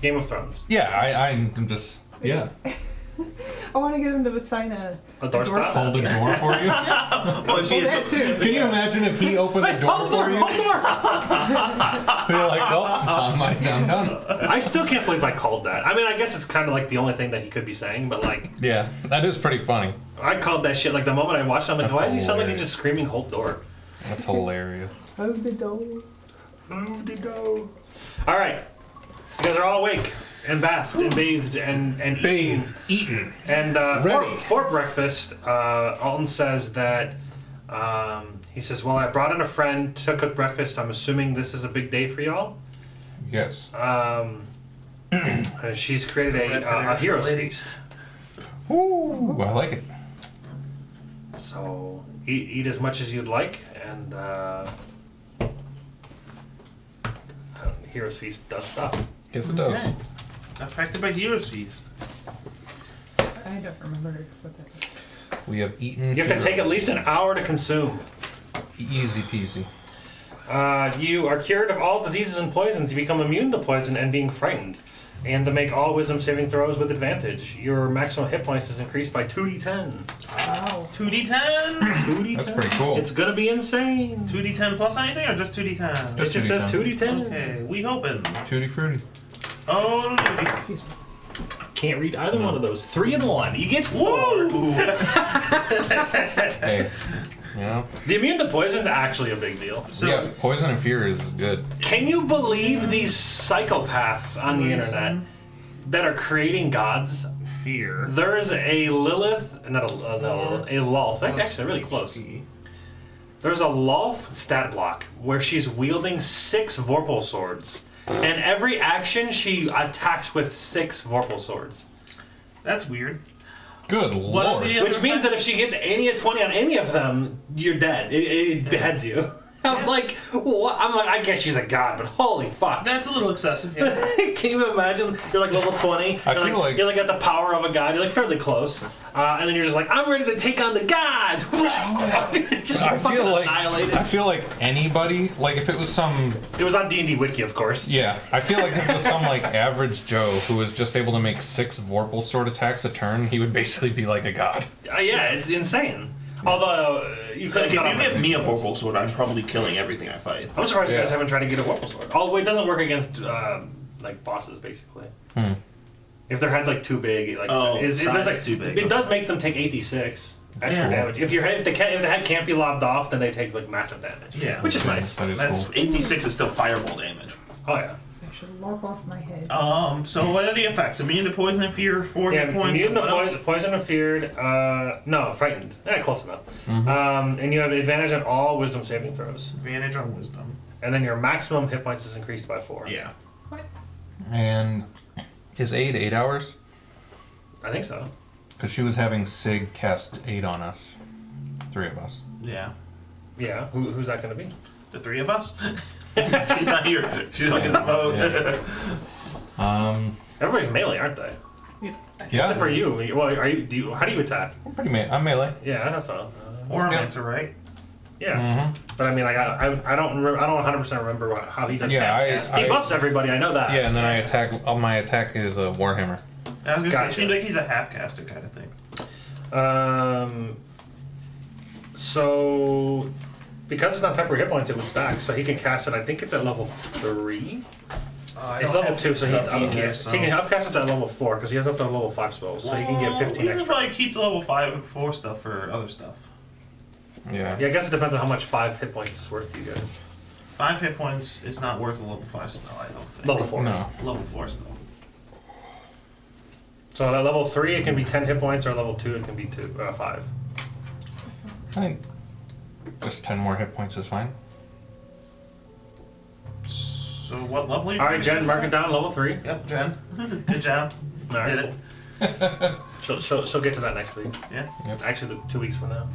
Game of Thrones. Yeah, I'm just, yeah. I want to get him to sign a doorstop? Hold the door for you. Well, if Well, you that too. Can you imagine if he opened the door for you? You're like, well, I'm done. I still can't believe I called that. I mean, I guess it's kind of like the only thing that he could be saying, but like, Yeah, that is pretty funny. I called that shit. Like the moment I watched it, I'm like, That's why does he sound like he's hilarious. just screaming "hold door"? That's hilarious. Hold the door. Hold the door. All right, so you guys are all awake and bathed and bathed and Eaten. And Ready. for breakfast, Alton says that he says, "Well, I brought in a friend to cook breakfast. I'm assuming this is a big day for y'all." Yes. And she's created a hero's feast. Ooh, I like it. So eat as much as you'd like, and hero's feast does stuff. Yes, it does. Okay. Affected by Hero's Feast. I don't remember what that is. We have eaten. You have to take at least an hour to consume. Easy peasy. You are cured of all diseases and poisons. You become immune to poison and being frightened. And to make all wisdom saving throws with advantage. Your maximum hit points is increased by 2d10. Wow. 2d10? 2d10. That's pretty cool. It's gonna be insane. 2d10 plus anything or just 2d10? It just says 2d10. Okay, we hoping. Tutti frutti. Oh, duty. Excuse me. Can't read either one of those. 3 and 1. You get 4. Woo! Hey, you know? The immune to poison is actually a big deal. So, Yeah, poison and fear is good. Can you believe these psychopaths on the internet that are creating gods? fear. There's a Lilith, not a Lilith, a Lolth. Actually, really close. There's a Lolth stat block where she's wielding 6 Vorpal swords. And every action she attacks with 6 Vorpal swords. That's weird. Good What are lord. the- Which means that if she gets any 20 on any of them, you're dead. It beheads you. I was like, what? I'm like, I guess she's a god, but holy fuck. That's a little excessive, yeah. Can you imagine? You're like level 20. I You're feel like- you're like at the power of a god. You're like fairly close, and then you're just like, I'm ready to take on the gods. Just I fucking feel annihilated. like anybody, like if it was some, It was on D&D Wiki, of course. yeah, I feel like if it was some like average Joe who was just able to make 6 Vorpal sword attacks a turn, he would basically be like a god. Yeah, it's insane. Although you could. Like, if you give me a Vorpal sword, I'm probably killing everything I fight. I'm surprised you guys Yeah. haven't tried to get a Vorpal sword. Although it doesn't work against like bosses, basically. If their head's like too big, like size does, is too big. It does make them take 8d6 extra Yeah. damage. If the head can't be lobbed off, then they take like massive damage. Yeah. Which is nice. That is That's cool. 86 is still fireball damage. Oh yeah. should lop off my head. So what are the effects? Immune to poison and fear, 4 hit points. Immune to and what else? poison and feared. No, frightened. Close enough. And you have advantage on all wisdom saving throws. Advantage on wisdom. And then your maximum hit points is increased by 4. Yeah. What? And is aid 8 hours? I think so. Because she was having Sig cast aid on us. 3 of us. Yeah. Yeah. Who's that going to be? The 3 of us? She's not here. She's looking at the boat. Everybody's melee, aren't they? Yeah. Except for you. Well, are you? How do you attack? I'm pretty I'm melee. Yeah, that's all. Ornamenter, right? Yeah. But I mean, like, I don't 100% remember how he does Yeah, that. He buffs everybody. I know that. Yeah, and then I attack. My attack is a Warhammer. I was gonna say, Gotcha. it seems like he's a half caster kind of thing. So because it's not temporary hit points, it would stack. So he can cast it. I think it's at level 3. It's level 2, so he's up. Either, So he can upcast it to level 4 because he has up to level 5 spells, so he can get 15 You can extra. probably keep the level 5 and 4 stuff for other stuff. Yeah. Yeah, I guess it depends on how much 5 hit points is worth to you guys. 5 hit points is not worth a level 5 spell, I don't think. Level 4. No. Level 4 spell. So at level 3, it can be 10 hit points, or level 2, it can be 5. I think just 10 more hit points is fine. So what level are you All right, Jen, mark it down. Level 3. Yep, Jen. Good job. All right. Did it. She'll get to that next week. Yeah. Yep. Actually, 2 weeks from now.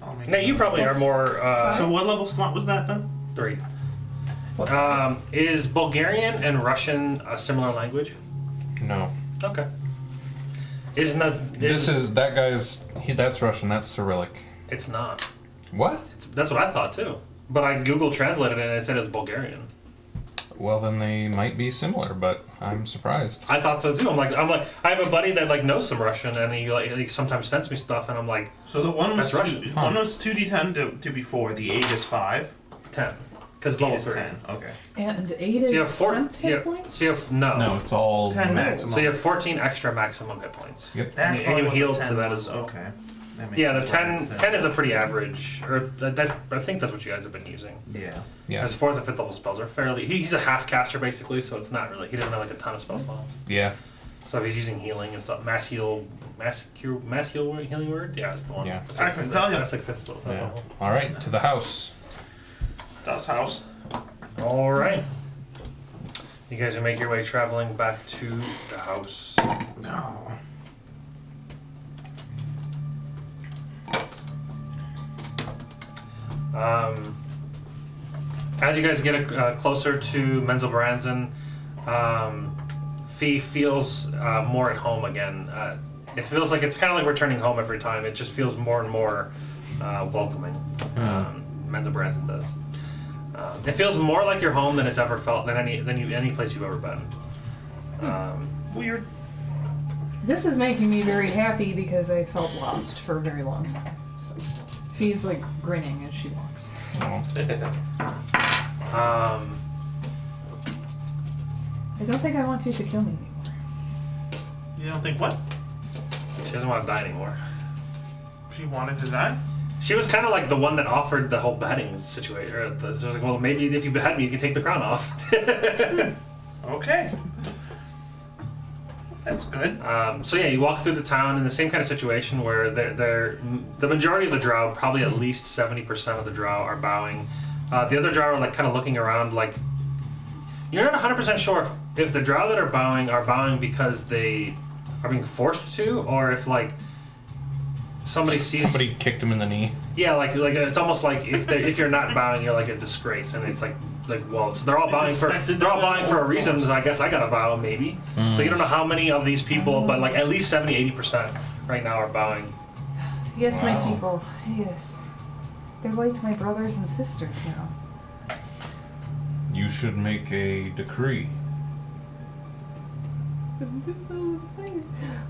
I'll make Now you probably are more So what level slot was that then? 3. What's that? Is Bulgarian and Russian a similar language? No. Okay. That guy's. That's Russian. That's Cyrillic. It's not. What? That's what I thought too. But I Google translated it and it said it's Bulgarian. Well, then they might be similar, but I'm surprised. I thought so too. I'm like, I have a buddy that like knows some Russian, and he sometimes sends me stuff, and I'm like, So the one was That's Russian. one was 2d10 to be 4. The 8 is 5. 10, because 8 level is 3. 10. Okay. And 8 So you is have 4 10 hit yeah, points? So you have no. It's all 10 maximum. So you have 14 extra maximum hit points. Yep. That's and probably you what healed the 10 to that was. as well. Okay. That makes Yeah, the sense. 10 is a pretty average, or I think that's what you guys have been using. Yeah. Yeah. His 4th and 5th level spells are fairly. He's a half caster basically, so it's not really. He doesn't have like a ton of spell slots. Yeah. So if he's using healing and stuff, mass healing word, yeah, that's the one. Yeah. That's I can tell you. That's like 5th level. Yeah. All right, to the house. Das house. All right. You guys will make your way traveling back to the house. No. As you guys get closer to Menzelbransen, Fee feels more at home again. It feels like it's kind of like returning home every time. It just feels more and more welcoming. Menzelbransen does. It feels more like your home than it's ever felt than any place you've ever been. Weird. This is making me very happy because I felt lost for a very long time. So she's like grinning as she walks. Oh. I don't think I want you to kill me anymore. You don't think what? She doesn't want to die anymore. She wanted to die? She was kind of like the one that offered the whole beheading situation. She was like, well, maybe if you behead me, you can take the crown off. Okay. That's good. So yeah, you walk through the town in the same kind of situation where the majority of the drow, probably at least 70% of the drow, are bowing. The other drow are like kind of looking around, like you're not 100% sure if the drow that are bowing because they are being forced to, or if like somebody kicked him in the knee. Yeah, like it's almost like if you're not bowing, you're like a disgrace, and it's like well, so they're all bowing for a reason. So I guess I gotta bow maybe. So you don't know how many of these people, but like at least 70-80% right now are bowing. Yes, Wow. my people. Yes. They're like my brothers and sisters now. You should make a decree.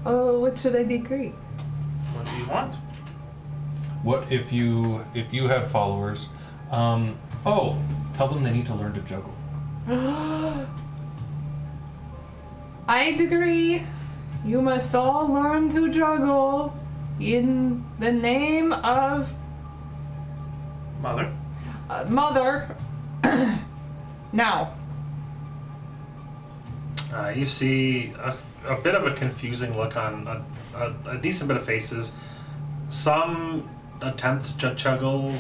Oh, what should I decree? What do you want? What if you have followers? Tell them they need to learn to juggle. I decree you must all learn to juggle in the name of Mother. Mother! Now. You see a bit of a confusing look on a decent bit of faces. Some attempt to juggle.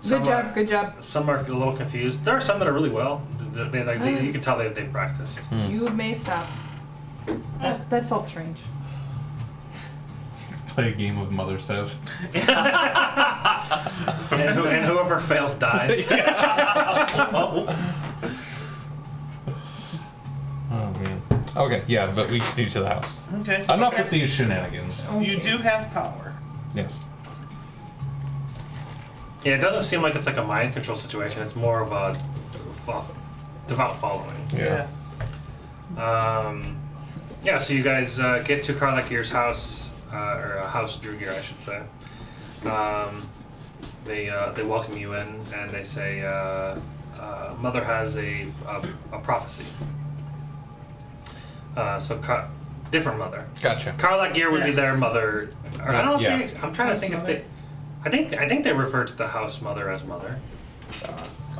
Good job. Some are a little confused. There are some that are really well. You can tell they've practiced. You may stop. That felt strange. Play a game of Mother Says. and whoever fails dies. Oh man. Okay, yeah, but we continue to the house. Okay, so Enough with these shenanigans. You do have power. Yes. Yeah, it doesn't seem like it's like a mind control situation. It's more of a devout following. Yeah. Yeah, so you guys get to Karlakir's house, or House Drugir, I should say. They welcome you in, and they say, Mother has a prophecy. Different mother. Gotcha. Karlakir would be their mother. Or I don't know if they, I'm trying to think if they... I think they refer to the house mother as mother.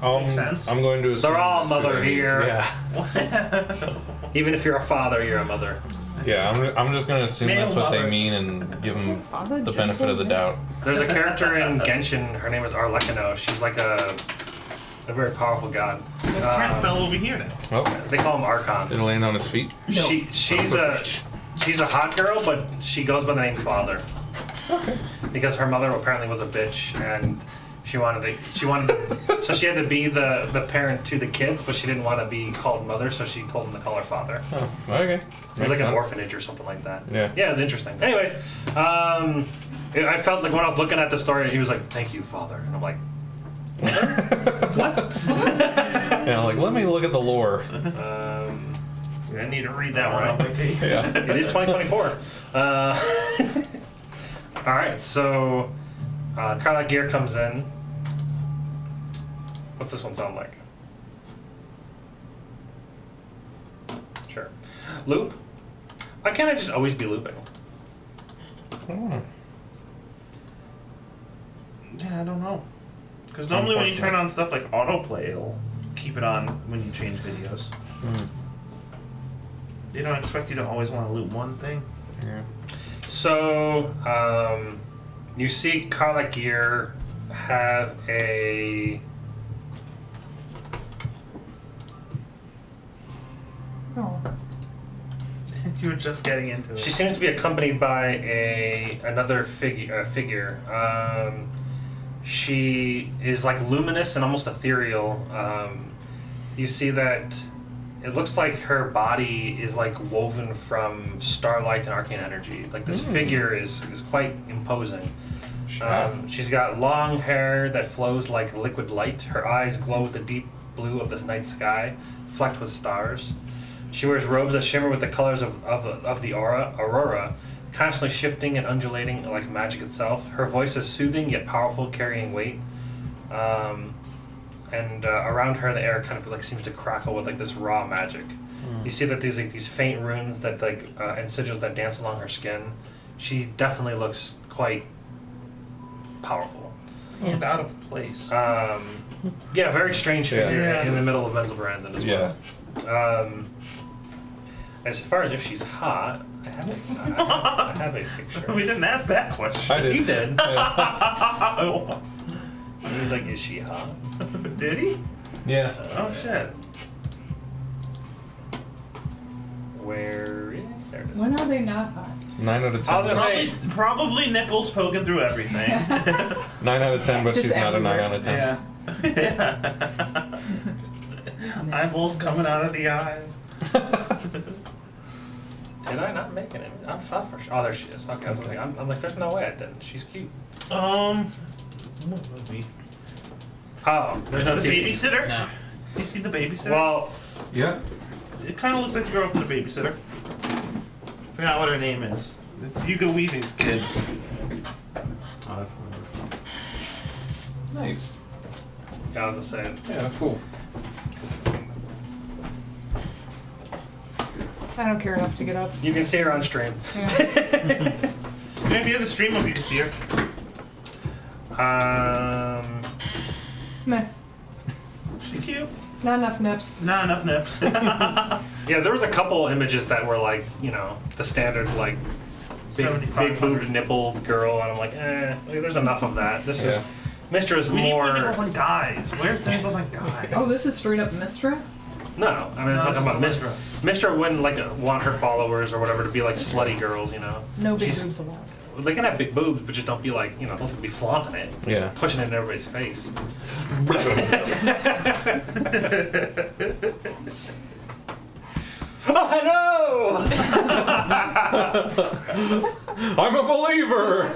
Makes sense. I'm going to assume They're all that's who mother they mean. here. Yeah. Even if you're a father, you're a mother. Yeah, I'm just going to assume Male that's what mother. they mean and give them Father, the benefit of the doubt. There's a character in Genshin. Her name is Arlecchino. She's like a very powerful god. Cat fell over here now. Oh, They call him Archon. did it land on his feet? She's a hot girl, but she goes by the name Father. Okay. Because her mother apparently was a bitch, and she wanted to, so she had to be the parent to the kids, but she didn't want to be called mother, so she told them to call her Father. Oh, okay. It was Makes like an sense. orphanage or something like that. Yeah. Yeah, it was interesting. Anyways, I felt like when I was looking at the story, he was like, "Thank you, Father," and I'm like, Yeah, like, let me look at the lore. I need to read that one on my page. Yeah. It is 2024. All right, so Karlakir comes in. What's this one sound like? Sure. Loop? Why can't I just always be looping? Oh. Yeah, I don't know. Because normally when you turn on stuff like autoplay, it'll keep it on when you change videos. They don't expect you to always want to loop one thing. Yeah. So, you see Karlakir have a... Oh. You were just getting into it. She seems to be accompanied by another figure. She is like luminous and almost ethereal. You see that it looks like her body is like woven from starlight and arcane energy. Like this figure is quite imposing. She's got long hair that flows like liquid light. Her eyes glow with the deep blue of the night sky, flecked with stars. She wears robes that shimmer with the colors of the aurora, constantly shifting and undulating like magic itself. Her voice is soothing yet powerful, carrying weight. And around her, the air kind of like seems to crackle with like this raw magic. You see that there's like these faint runes that like and sigils that dance along her skin. She definitely looks quite powerful. And out of place. Yeah, very strange figure Yeah. in the middle of Menzelbrandsen as well. As far as if she's hot, I have a picture. We didn't ask that question. I did. He did. Oh, He's like, is she hot? did he? Yeah. Oh shit. Where is there? It is. When are they not hot? 9 out of 10. I was gonna say- Probably nipples poking through everything. 9 out of 10, but Just she's not a 9 everywhere. out of 10. Yeah. Eyeballs coming out of the eyes. Did I not make an image? I thought for sure. Oh, there she is. Okay, I was like, I'm like, there's no way I didn't. She's cute. What movie? Oh, there's no The TV. Babysitter? No. Do you see The Babysitter? Well, Yeah. it kind of looks like the girl from The Babysitter. Forgot what her name is. It's Hugo Weaving's kid. Oh, that's cool. Nice. yeah, I was just saying. Yeah, that's cool. I don't care enough to get up. You can see her on stream. Yeah. Maybe at the stream up you can see her. Meh. She cute. Not enough nips. Not enough nips. Yeah, there was a couple images that were like, you know, the standard like big boobed nippled girl, and I'm like, there's enough of that. This is Mistra's We need more. more nipples on guys. Where's the nipples on guys? Oh, this is straight up Mistra? No, I mean, I'm talking about Mistra. Mistra wouldn't like want her followers or whatever to be like slutty girls, you know. No big boobs allowed. They can have big boobs, but just don't be like, you know, don't be flaunting it. Yeah. Pushing it in everybody's face. Oh no! I'm a believer!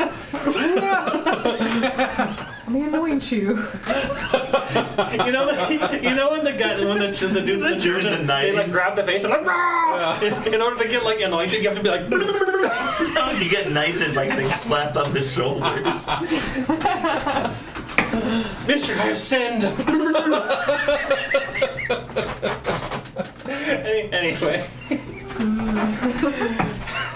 The annoying chew. You know when the dudes in the church, in the they like 90s. grab the face and like, "Rah!" In order to get like anointed, you have to be like. You get knighted by getting slapped on the shoulders. Mister, I have sinned. Anyway,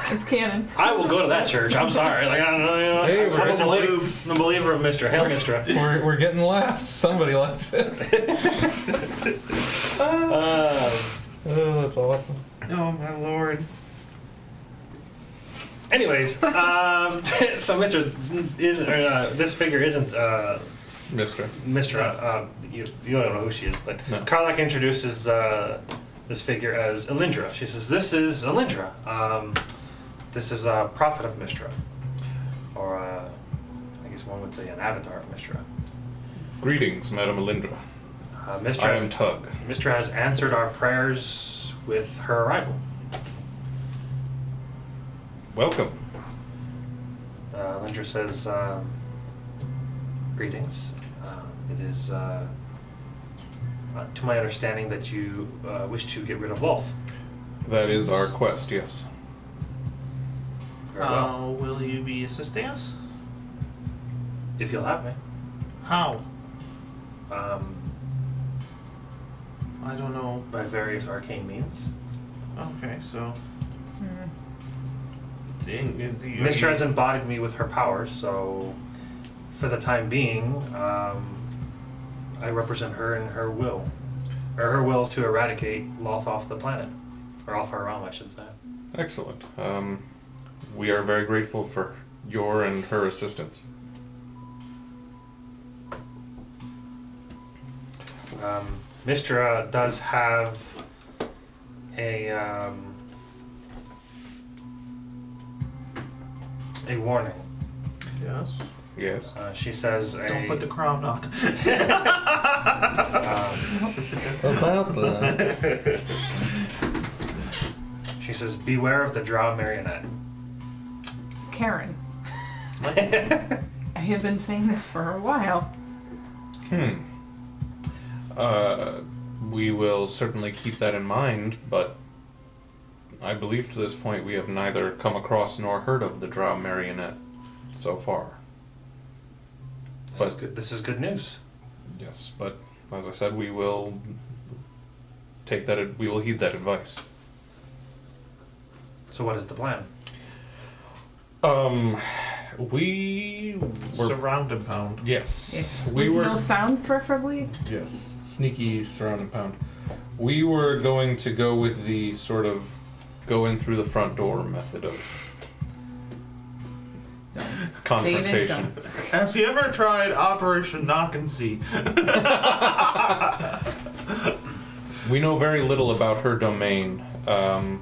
It's canon. I will go to that church. I'm sorry. Like I don't know. You know Hey, we're I'm getting I'm a believer of Mister. Hail Mister. We're getting laughs. Somebody likes it. Oh, that's awesome. Oh my lord. Anyways, so Mister is this figure isn't Mister. Mister. You don't know who she is, but No. Karlak introduces this figure as Elindra. She says, "This is Elindra. This is a prophet of Mistra, or I guess one would say an avatar of Mistra. Greetings, Madam Elindra. Mistra, I am Tug. Mistra has answered our prayers with her arrival. Welcome. Elindra says, greetings. It is, to my understanding, that you wish to get rid of Lolth. That is our quest, yes. Very well. Will you be assisting us? If you'll have me. How? Um, I don't know. by various arcane means. Okay, so. Mistra has embodied me with her powers, so for the time being, I represent her in her will. Or her will is to eradicate Lolth off the planet. Or off her realm, I should say. Excellent. We are very grateful for your and her assistance. Mistra does have a warning. Yes. Yes. She says Don't put the crown on. About that. She says, beware of the drow marionette. Karen. I have been saying this for a while. We will certainly keep that in mind, but I believe to this point we have neither come across nor heard of the drow marionette so far. This is good news. Yes, but as I said, we will take that. We will heed that advice. So what is the plan? We were Surround and pound. yes. Yes. We With were no sound, preferably. yes. Sneaky surround and pound. We were going to go with the sort of go in through the front door method of confrontation. David, Have you ever tried Operation Knock and See? We know very little about her domain.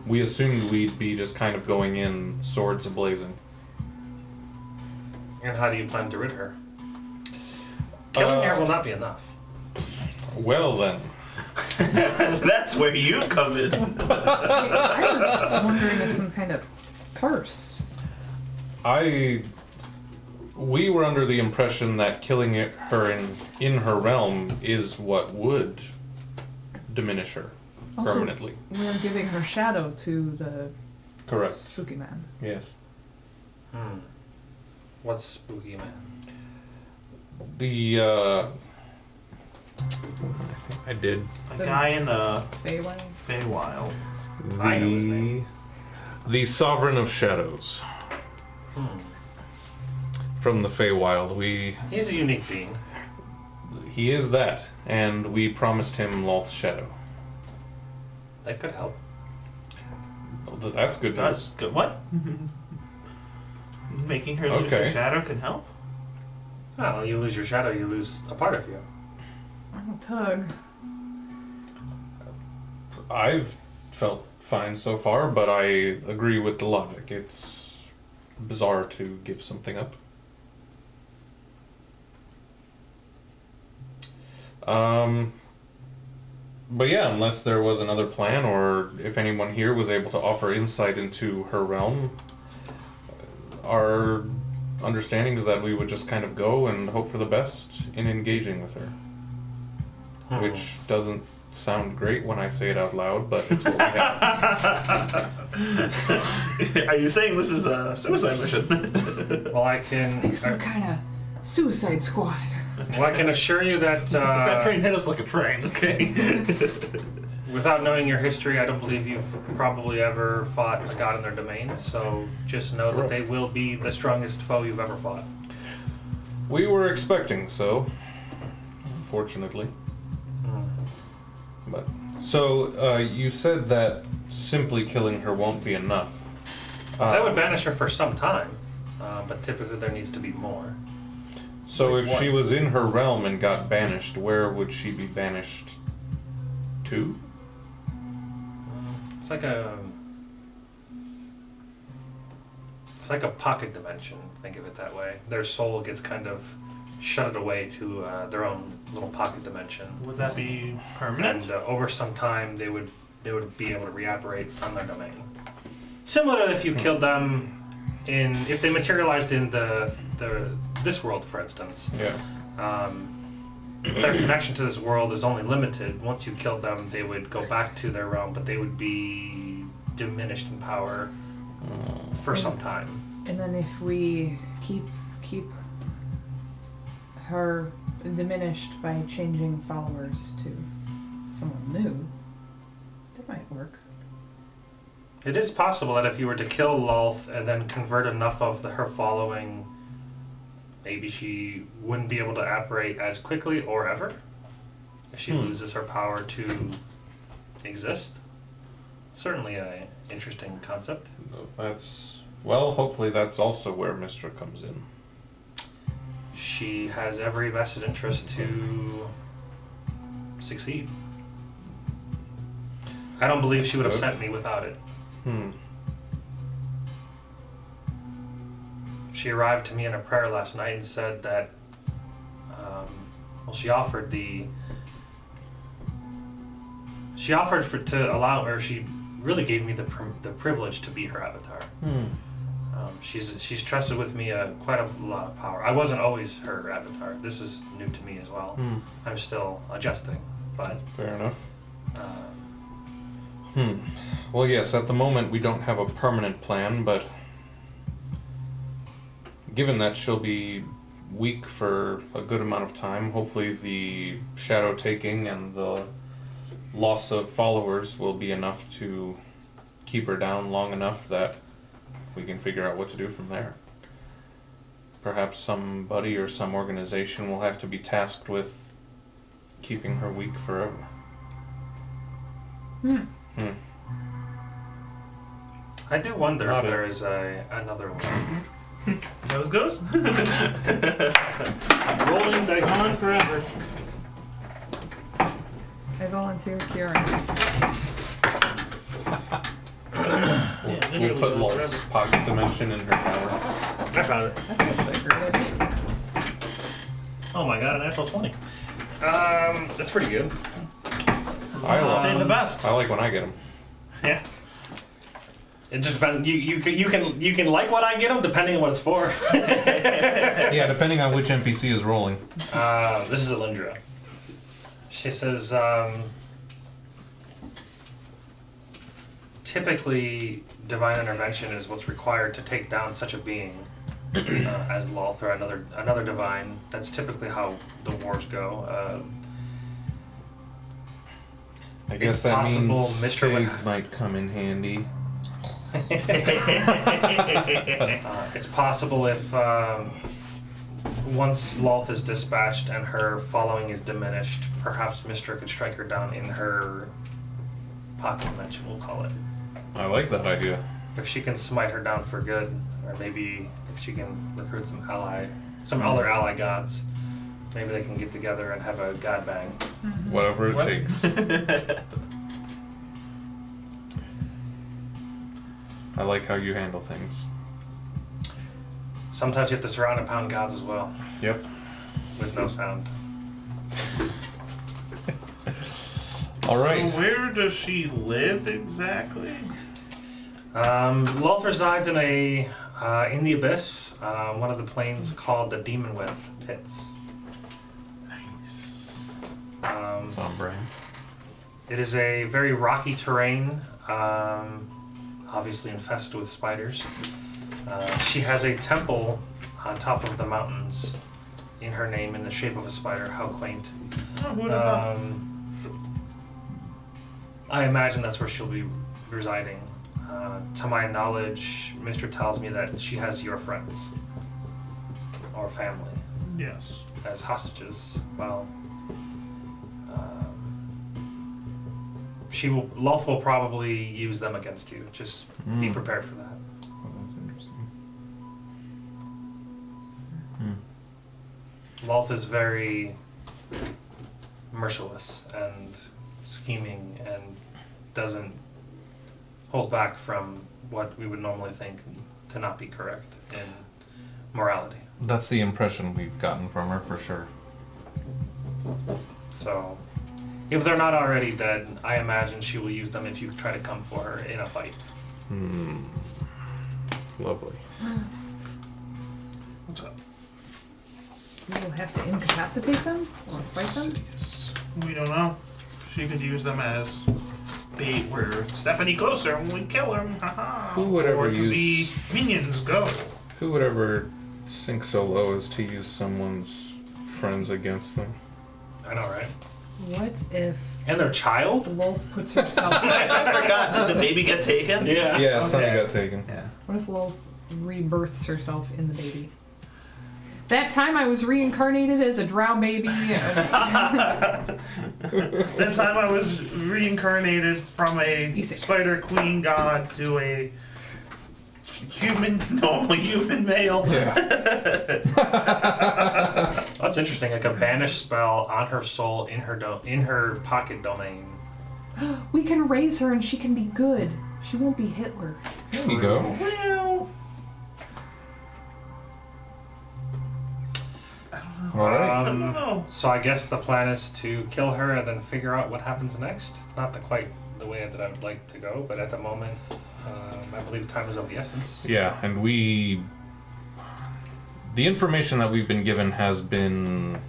We assumed we'd be just kind of going in swords ablazing. And how do you plan to rid her? Killing her will not be enough. Well then, That's where you come in. I was wondering if some kind of curse. we were under the impression that killing her in her realm is what would diminish her Also, permanently. we're giving her shadow to the Correct. spooky man. Yes. What's spooky, man? The I did. A guy in the Feywild. Feywild. I know his name. The Sovereign of Shadows from the Feywild. He's a unique being. He is that, and we promised him Lolth's shadow. That could help. Well, that's good That's news. good. What? Making her lose her Okay. shadow can help? Well, you lose your shadow, you lose a part of you. Tug. I've felt fine so far, but I agree with the logic. It's bizarre to give something up. But yeah, unless there was another plan, or if anyone here was able to offer insight into her realm, our understanding is that we would just kind of go and hope for the best in engaging with her. Which doesn't sound great when I say it out loud, but it's what we have. Are you saying this is a suicide mission? Well, I can. Like some kind of suicide squad. Well, I can assure you that that train hit us like a train, okay? without knowing your history, I don't believe you've probably ever fought a god in their domain. So just know that they will be the strongest foe you've ever fought. We were expecting so, unfortunately. But so you said that simply killing her won't be enough. That would banish her for some time, but typically there needs to be more. So if What? she was in her realm and got banished, where would she be banished to? It's like a pocket dimension. Think of it that way. Their soul gets kind of shutted away to their own little pocket dimension. Would that be permanent? And over some time, they would be able to reoperate on their domain. Similar to if you killed them if they materialized in this world, for instance. Yeah. Their connection to this world is only limited. Once you killed them, they would go back to their realm, but they would be diminished in power for some time. And then if we keep her diminished by changing followers to someone new, that might work. It is possible that if you were to kill Lolth and then convert enough of her following, maybe she wouldn't be able to operate as quickly or ever if she loses her power to exist. Certainly an interesting concept. Hopefully that's also where Mistra comes in. She has every vested interest to succeed. I don't believe she would have sent me without it. She arrived to me in a prayer last night and said that, she offered she really gave me the privilege to be her avatar. She's trusted with me quite a lot of power. I wasn't always her avatar. This is new to me as well. I'm still adjusting, but Fair enough. Well, yes, at the moment we don't have a permanent plan, but given that she'll be weak for a good amount of time, hopefully the shadow taking and the loss of followers will be enough to keep her down long enough that we can figure out what to do from there. Perhaps somebody or some organization will have to be tasked with keeping her weak forever. I do wonder Not if it. there is another one. Nose goes? Rolling dice on forever. I volunteer curing. We'll put Lolth's pocket dimension in her tower. I found it. That's actually a great idea. Oh my god, a natural 20. That's pretty good. Say the best. I like when I get them. Yeah. It just depends. You can like what I get them depending on what it's for. Yeah, depending on which NPC is rolling. This is Alindra. She says, typically, divine intervention is what's required to take down such a being as Lolth or another divine. That's typically how the wars go. I guess It's that possible means Mr. Sig might come in handy. It's possible if once Lolth is dispatched and her following is diminished, perhaps Mystra could strike her down in her pocket dimension, we'll call it. I like that idea. If she can smite her down for good, or maybe if she can recruit some other ally gods, maybe they can get together and have a god bang. Whatever it What? takes. I like how you handle things. Sometimes you have to surround and pound gods as well, Yep. with no sound. All right. So where does she live exactly? Lolth resides in in the Abyss, one of the planes called the Demon Web Pits. Nice. It's on brand. It is a very rocky terrain, obviously infested with spiders. She has a temple on top of the mountains in her name in the shape of a spider. How quaint. Oh, who would have thought? I imagine that's where she'll be residing. To my knowledge, Mr. tells me that she has your friends or family Yes. as hostages. Well, Lolth will probably use them against you. Just be prepared for that. Oh, that's interesting. Lolth is very merciless and scheming and doesn't hold back from what we would normally think to not be correct in morality. That's the impression we've gotten from her for sure. So, if they're not already dead, I imagine she will use them if you try to come for her in a fight. Lovely. What's up? We'll have to incapacitate them or fight them. We don't know. She could use them as bait. We're step any closer when we kill them. Haha. Who would ever or it could be use- minions go? Who would ever sink so low as to use someone's friends against them? I know, right? What if And their child? Lolth puts herself? I forgot. Did the baby get taken? Yeah. Yeah, something Okay. got taken. Yeah. What if Lolth rebirths herself in the baby? That time I was reincarnated as a drow baby. That time I was reincarnated from a Easy. spider queen god to a normal human male. Yeah. That's interesting. Like a banish spell on her soul in her pocket domain. We can raise her and she can be good. She won't be Hitler. There you go. Well, All right. I don't know. So I guess the plan is to kill her and then figure out what happens next. It's not quite the way that I would like to go, but at the moment, I believe time is of the essence. Yeah, and the information that we've been given has been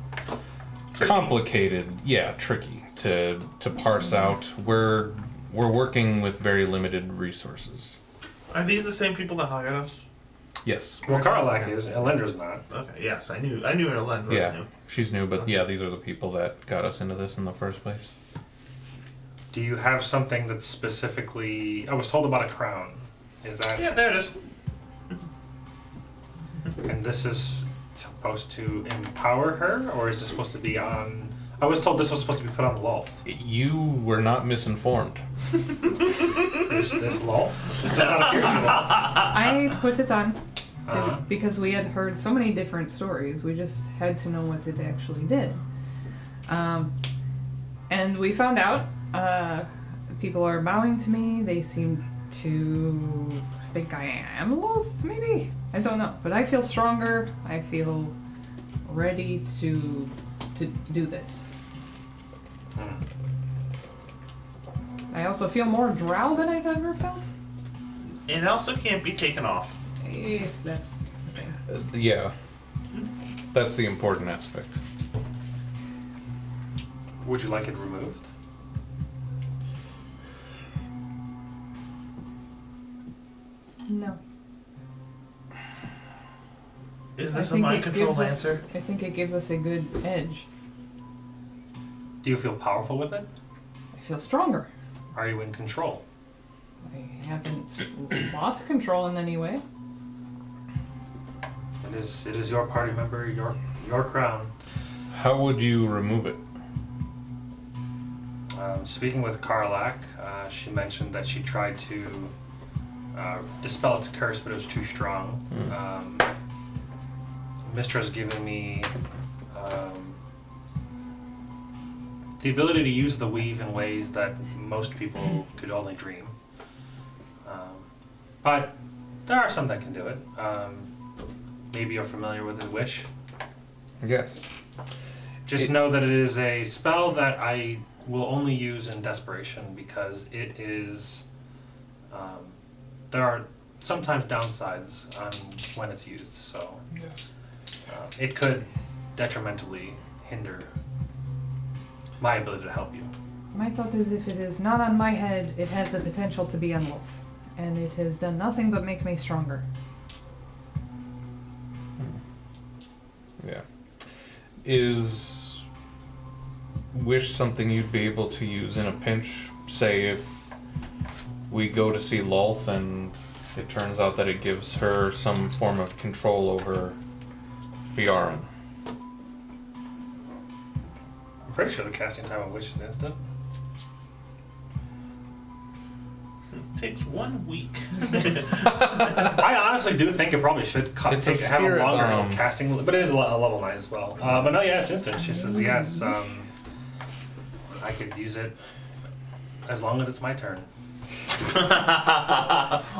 complicated. Yeah, tricky to parse out. We're working with very limited resources. Are these the same people that hired us? Yes. Well, Karlak is, Elendra's not. Okay, yes, I knew Elend was Yeah, new. she's new, but yeah, these are the people that got us into this in the first place. Do you have something that's specifically... I was told about a crown. Is that... Yeah, there it is. And this is supposed to empower her? Or is this supposed to be on... I was told this was supposed to be put on Lolth. You were not misinformed. Is this Lolth? This does not appear to be Lolth. I put it on Uh-huh. because we had heard so many different stories. We just had to know what it actually did. And we found out people are bowing to me. They seem to think I am Lolth, maybe? I don't know. But I feel stronger. I feel ready to do this. I also feel more drow than I've ever felt. It also can't be taken off. Yes, that's the thing. Yeah, that's the important aspect. Would you like it removed? No. Is I this a think mind it control gives us- answer? I think it gives us a good edge. Do you feel powerful with it? I feel stronger. Are you in control? I haven't lost control in any way. And It is your party member, your crown. How would you remove it? Speaking with Karlak, she mentioned that she tried to dispel its curse, but it was too strong. Mistra has given me the ability to use the weave in ways that most people could only dream. But there are some that can do it. Maybe you're familiar with the wish. Yes. Just know that it is a spell that I will only use in desperation because it is. There are sometimes downsides on when it's used, so it could detrimentally hinder my ability to help you. My thought is if it is not on my head, it has the potential to be on Lolth. And it has done nothing but make me stronger. Yeah. Is wish something you'd be able to use in a pinch? Say if we go to see Lolth and it turns out that it gives her some form of control over Fiorin. I'm pretty sure the casting time of wish is instant. Takes 1 week. I honestly do think it probably should It's a have a spirit, longer casting, but it is a level 9 as well. But no, yeah, it's instant. She says yes. I could use it as long as it's my turn.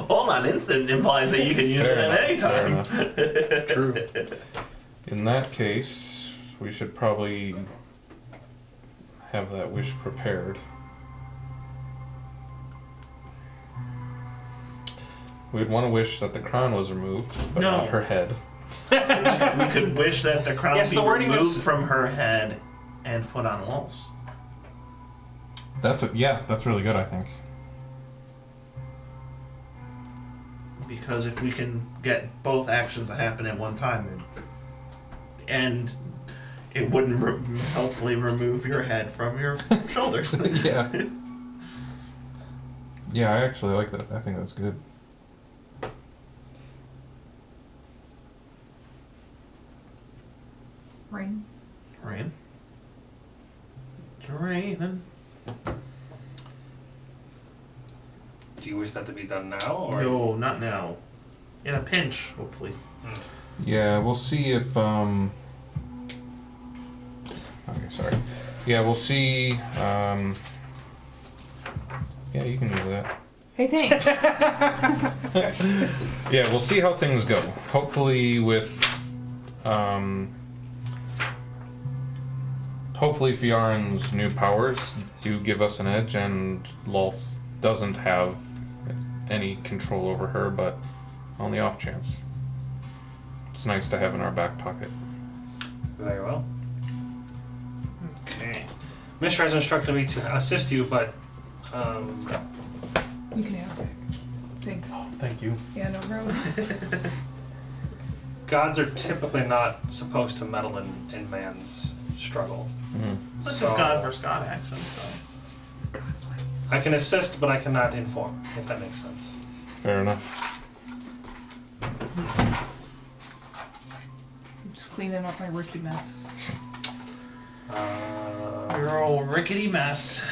Hold on, instant implies that you can use it at any time. True. In that case, we should probably have that wish prepared. We'd want to wish that the crown was removed, but No. not her head. We could wish that the crown Yes, be the wording removed is- from her head and put on Lolth's. That's really good, I think. Because if we can get both actions to happen at one time, and it wouldn't helpfully remove your head from your shoulders. Yeah. Yeah, I actually like that. I think that's good. Rain. Rain. It's raining. Do you wish that to be done now, or No, not now. In a pinch, hopefully. Yeah, we'll see if Okay, sorry. Yeah, we'll see. Yeah, you can use that. Hey, thanks. Yeah, we'll see how things go. Hopefully hopefully Fiorin's new powers do give us an edge and Lolth doesn't have any control over her, but on the off chance. It's nice to have in our back pocket. Very well. Okay. Mishra has instructed me to assist you, but You can have it. Thanks. Thank you. Yeah, no problem. gods are typically not supposed to meddle in man's struggle. This is God versus God action, so. I can assist, but I cannot inform, if that makes sense. Fair enough. I'm just cleaning up my rookie mess. Your old rickety mess.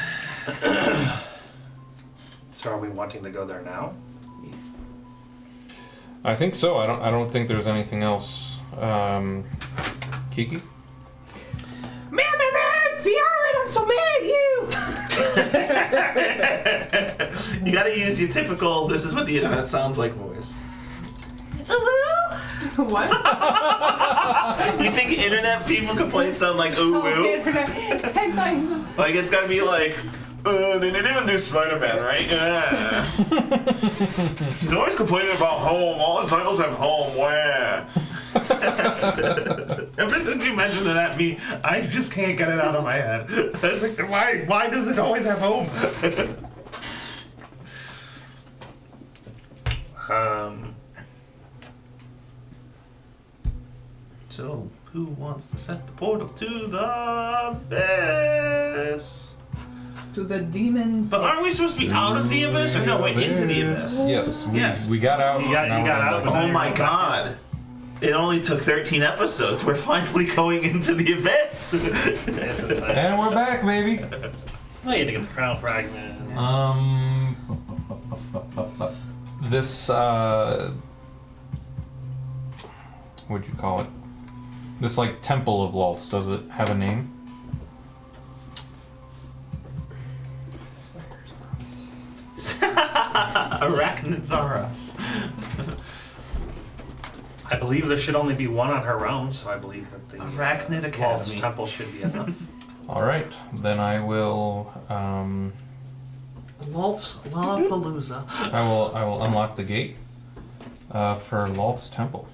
So are we wanting to go there now? Yes. I think so. I don't think there's anything else. Kiki? Man, Fiorin, I'm so mad at you! You gotta use your typical, this is what the internet sounds like voice. What? You think internet people complaints sound like ooh woo? Headlines. Like it's gotta be like, they didn't even do Spider-Man, right? Yeah. He's always complaining about home. All his titles have home. Where? Ever since you mentioned it at me, I just can't get it out of my head. I was like, why does it always have home? So, who wants to set the portal to the abyss? To the demon. But aren't we supposed to be out of the abyss? Or no, wait, into the abyss. Yes. Yes. We got out. You got now we're out, on but the- Oh my god. It only took 13 episodes. We're finally going into the abyss. It's insane. And we're back, baby. Well, you had to get the crown fragment. This, what'd you call it? This, like, Temple of Lulths, does it have a name? Arachnids are us. I believe there should only be one on her realm, so I believe that the Arachnid Lulth's Academy. temple should be enough. Alright, then I will, Lollapalooza. I will unlock the gate, for Lulth's temple.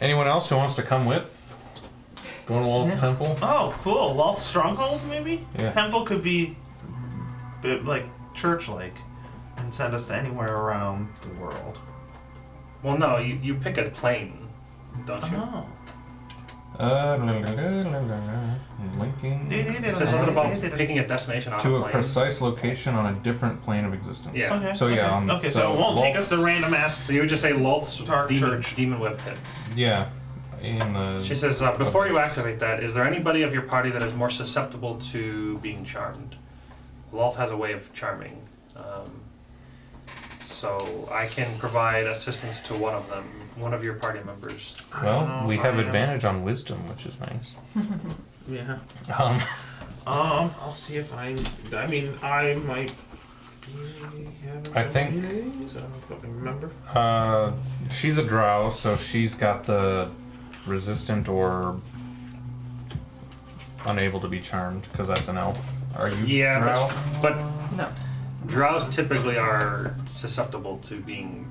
Anyone else who wants to come with? Going to Lulth's temple? Oh, cool. Loll's stronghold, maybe? Yeah. Temple could be like church-like and send us to anywhere around the world. Well, no, you pick a plane, don't you? Oh. Linking It says something about picking a destination on to a a plane. precise location on a different plane of existence. Yeah. Okay. So yeah, Okay, so it won't take us to random ass. So you would just say Lulth's Dark church. demon whip hits. Yeah. In the. She says, before you activate that, is there anybody of your party that is more susceptible to being charmed? Lulth has a way of charming. So I can provide assistance to one of them, one of your party members. Well, we have advantage on wisdom, which is nice. Yeah. Um, I'll see if I mean, I might be having I some think- meetings. I don't fucking remember. she's a drow, so she's got the resistant or unable to be charmed because that's an elf. Are you Yeah, drow? but No. drows typically are susceptible to being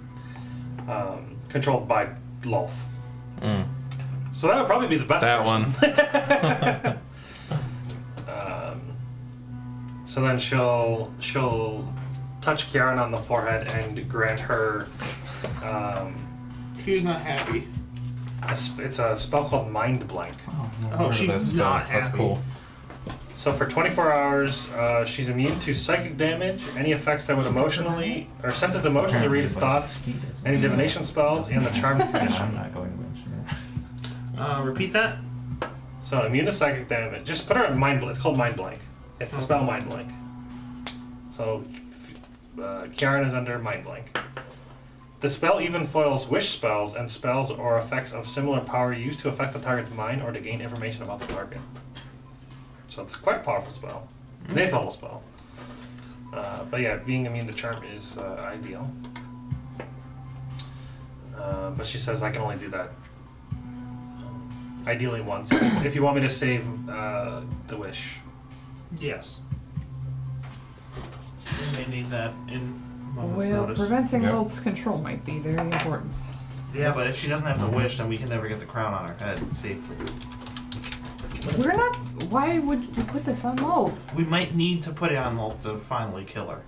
controlled by Lulth. Mm. So that would probably be the best That person. one. So then she'll touch Kiaran on the forehead and grant her She's not happy. it's a spell called Mind Blank. Oh, she's That's not That's happy. cool. So for 24 hours, she's immune to psychic damage, any effects that would emotionally or sense its emotions or read its thoughts, any divination spells, and the charmed I'm condition. not going to mention it. Repeat that. So immune to psychic damage. Just put her at Mind Blank. It's called Mind Blank. It's the spell Mind Blank. So Kiaran is under Mind Blank. The spell even foils wish spells and spells or effects of similar power used to affect the target's mind or to gain information about the target. So it's quite a powerful spell. It's an 8th level spell. But yeah, being immune to charm is ideal. But she says I can only do that ideally once. If you want me to save the wish. Yes. We may need that in moment's Well, notice. preventing Yep. Lulth's control might be very important. Yeah, but if she doesn't have the wish, then we can never get the crown on her head safely. We're not. Why would you put this on Lulth? We might need to put it on Molt to finally kill her.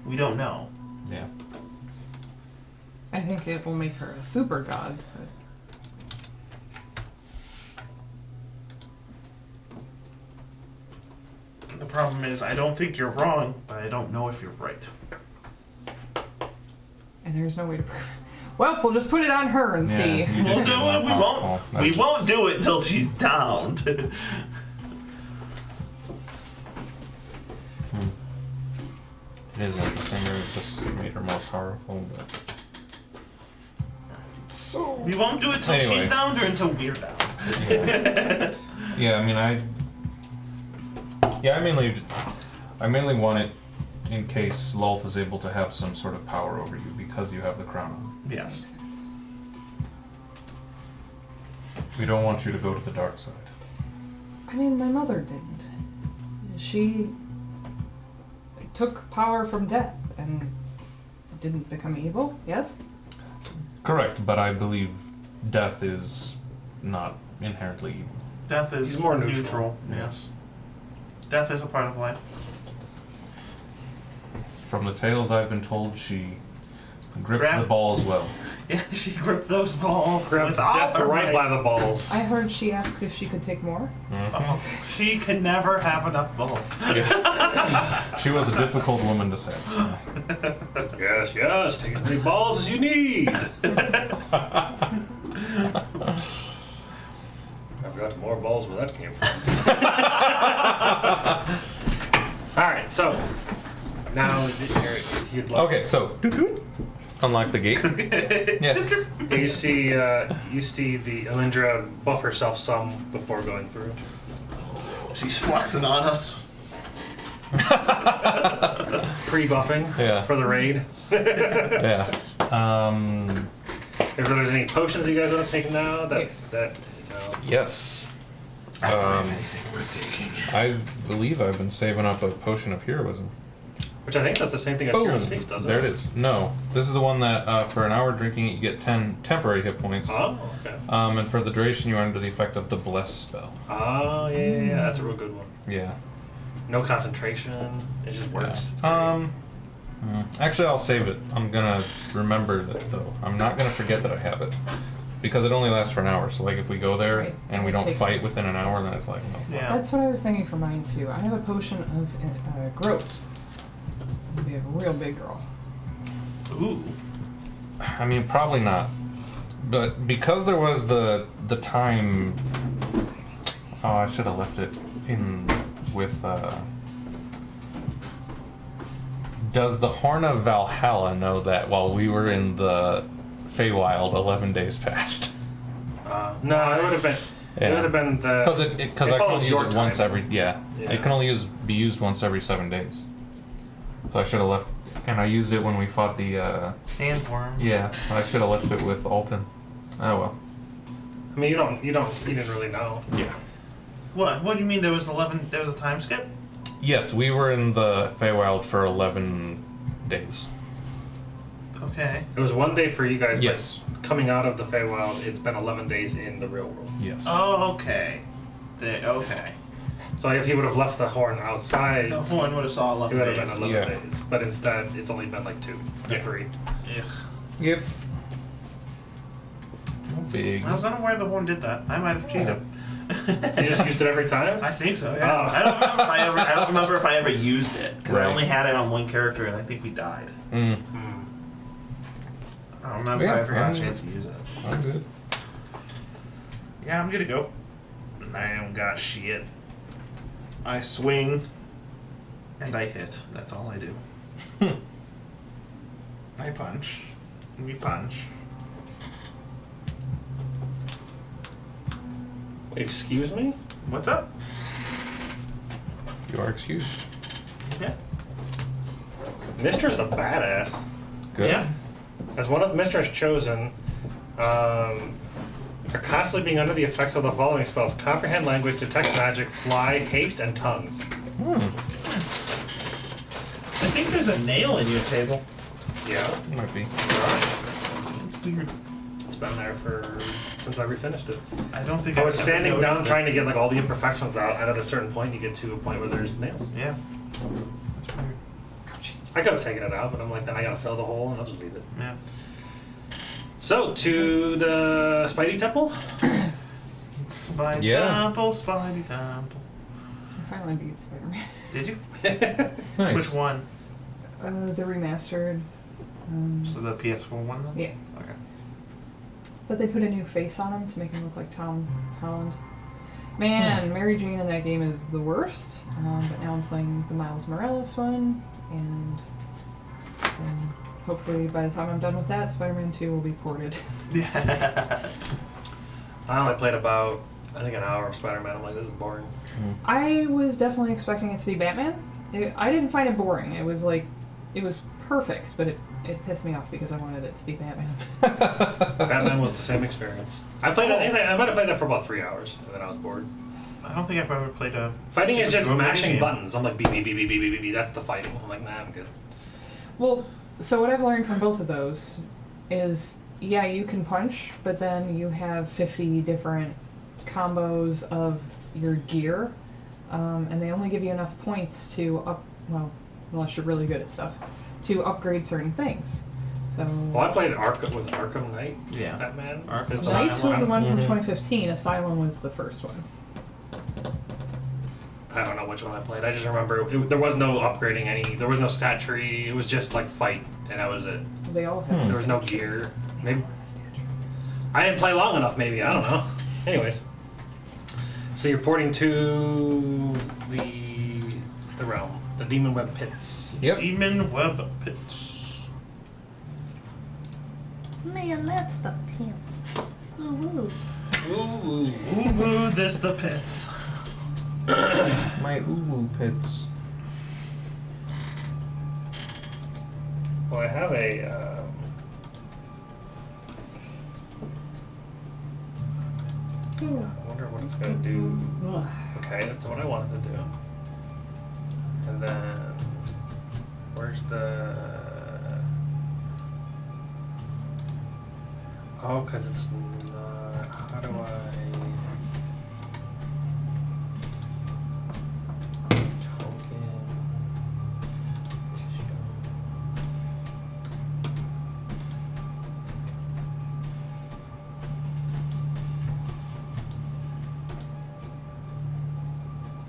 We don't know. Yeah. I think it will make her a super god. But The problem is, I don't think you're wrong, but I don't know if you're right. and there's no way to prove it. Well, we'll just put it on her and see. Yeah, you We'll did do that it. We powerful. won't. We won't do it till she's downed. It is interesting. It just made her more powerful, but. So. We won't do it till Anyway. she's downed or until we're down. Yeah, I mean, I mainly want it in case Lulth is able to have some sort of power over you because you have the crown on. Yes. Makes sense. We don't want you to go to the dark side. I mean, my mother didn't. She took power from death and didn't become evil, yes? Correct, but I believe death is not inherently evil. Death is He's more neutral. neutral. Yes. Death is a part of life. From the tales I've been told, she gripped Grab- the balls well. Yeah, she gripped those balls Grabbed with all death her right might. by the balls. I heard she asked if she could take more. Oh, she can never have enough balls. Yes. She was a difficult woman to satisfy. Yes, yes, take as many balls as you need. I forgot more balls where that came from. Alright, so now you'd like Okay, so unlock the gate. Yeah. you see the Alindra buff herself some before going through. She's flexing on us. Pre-buffing Yeah. for the raid. Yeah. If there's any potions you guys want to take now, Yes. Yes. I don't have anything worth taking. I believe I've been saving up a potion of heroism. Which I think that's the same thing as Boom. Hero's Feast, doesn't There it? it is. No, this is the one that for an hour drinking it, you get 10 temporary hit points. Oh, okay. And for the duration you are under the effect of the bless spell. Oh, yeah, that's a real good one. Yeah. No concentration. It just works. It's great. Actually, I'll save it. I'm gonna remember that though. I'm not gonna forget that I have it because it only lasts for an hour. So like if we go there Right. and we It don't takes fight us- within an hour, then it's like no. Yeah. That's what I was thinking for mine too. I have a potion of growth. I'll be a real big girl. Ooh. I mean, probably not. But because there was the time. Oh, I should have left it in with. Does the Horn of Valhalla know that while we were in the Feywild, 11 days passed? No, it would have been. Yeah. It would have been the. Because I it can follows only use your it once time. every Yeah. It can only be used once every 7 days. So I should have left, and I used it when we fought the. Sandworm. Yeah, I should have left it with Alton. Oh well. I mean, you didn't really know. Yeah. What do you mean there was 11, there was a time skip? Yes, we were in the Feywild for 11 days. Okay. It was 1 day for you guys. but Yes. Coming out of the Feywild, it's been 11 days in the real world. Yes. Oh, okay. Okay. So if he would have left the horn outside, The horn would have saw it 11 would have days. been 11 Yeah. days. But instead, it's only been like 2 or 3. Ugh. Yep. No big. I was unaware the horn did that. I might have cheated. You just used it every time? I think so. Yeah. Oh. I don't remember if I ever used it because Right. I only had it on one character and I think we died. Mm. I don't remember if I ever got a chance to use it. I'm good. Yeah, I'm good to go. I don't got shit. I swing and I hit. That's all I do. I punch. We punch. Excuse me? What's up? You are excused. Yeah. Mistra's a badass. Good. Yeah. As one of Mistra's chosen, are constantly being under the effects of the following spells: comprehend language, detect magic, fly, haste, and tongues. Hmm. I think there's a nail in your table. Yeah, Might be. It's weird. it's been there since I refinished it. I don't think I was I've ever sanding down noticed trying it. to get like all the imperfections out, and at a certain point you get to a point where there's nails. Yeah. That's weird. I could have taken it out, but I'm like, then I gotta fill the hole and I'll just leave it. Yeah. So, to the Spidey Temple? Spidey Yeah. Temple, Spidey Temple. I finally beat Spider-Man. Did you? Nice. Which one? The remastered. So the PS4 one then? Yeah. Okay. But they put a new face on him to make him look like Tom Holland. Man, Mary Jane in that game is the worst. But now I'm playing the Miles Morales one, and hopefully by the time I'm done with that, Spider-Man 2 will be ported. Yeah. I only played about, I think, an hour of Spider-Man. I'm like, this is boring. I was definitely expecting it to be Batman. I didn't find it boring. It was like, it was perfect, but it pissed me off because I wanted it to be Batman. Batman was the same experience. I played it, I might have played that for about 3 hours, and then I was bored. I don't think I've ever played a. Fighting is just superhero mashing game. buttons. I'm like, beep, beep, beep, beep, beep, beep, beep. That's the fighting. I'm like, nah, I'm good. Well, so what I've learned from both of those is, yeah, you can punch, but then you have 50 different combos of your gear, and they only give you enough points to unless you're really good at stuff, to upgrade certain things. So Well, I played Arkham Knight. Yeah. Batman. Arkham Is Knight. Knights was the one from Mhm. 2015. Asylum was the first one. I don't know which one I played. I just remember there was no upgrading any. There was no stat tree. It was just like fight, and that was it. They all have. There was no gear. Maybe I didn't play long enough. Maybe I don't know. Anyways, so you're porting to the realm, the Demon Web Pits. Yep. Demon Web Pit. Man, that's the pants. Ooh, Ooh. Ooh, this the pits. My uwu pits. Well, I have a. I wonder what it's gonna do. Ugh. Okay, that's what I wanted to do. And then, where's the? Oh, because it's not. How do I?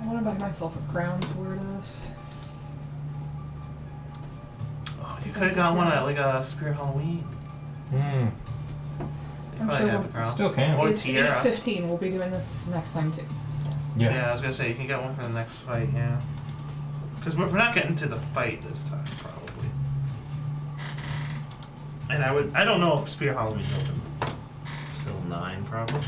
I want to buy myself a crown to wear to this. Oh, you could have got one at like a Spirit Halloween. Hmm. You I'm probably sure have we'll- a crown. Still can. Or It's tiara. 8:15. We'll be doing this next time too. Yes. Yeah, I was gonna say you can get one for the next fight. Yeah. Because we're not getting to the fight this time, probably. And I don't know if Spirit Halloween's open. Still 9, probably.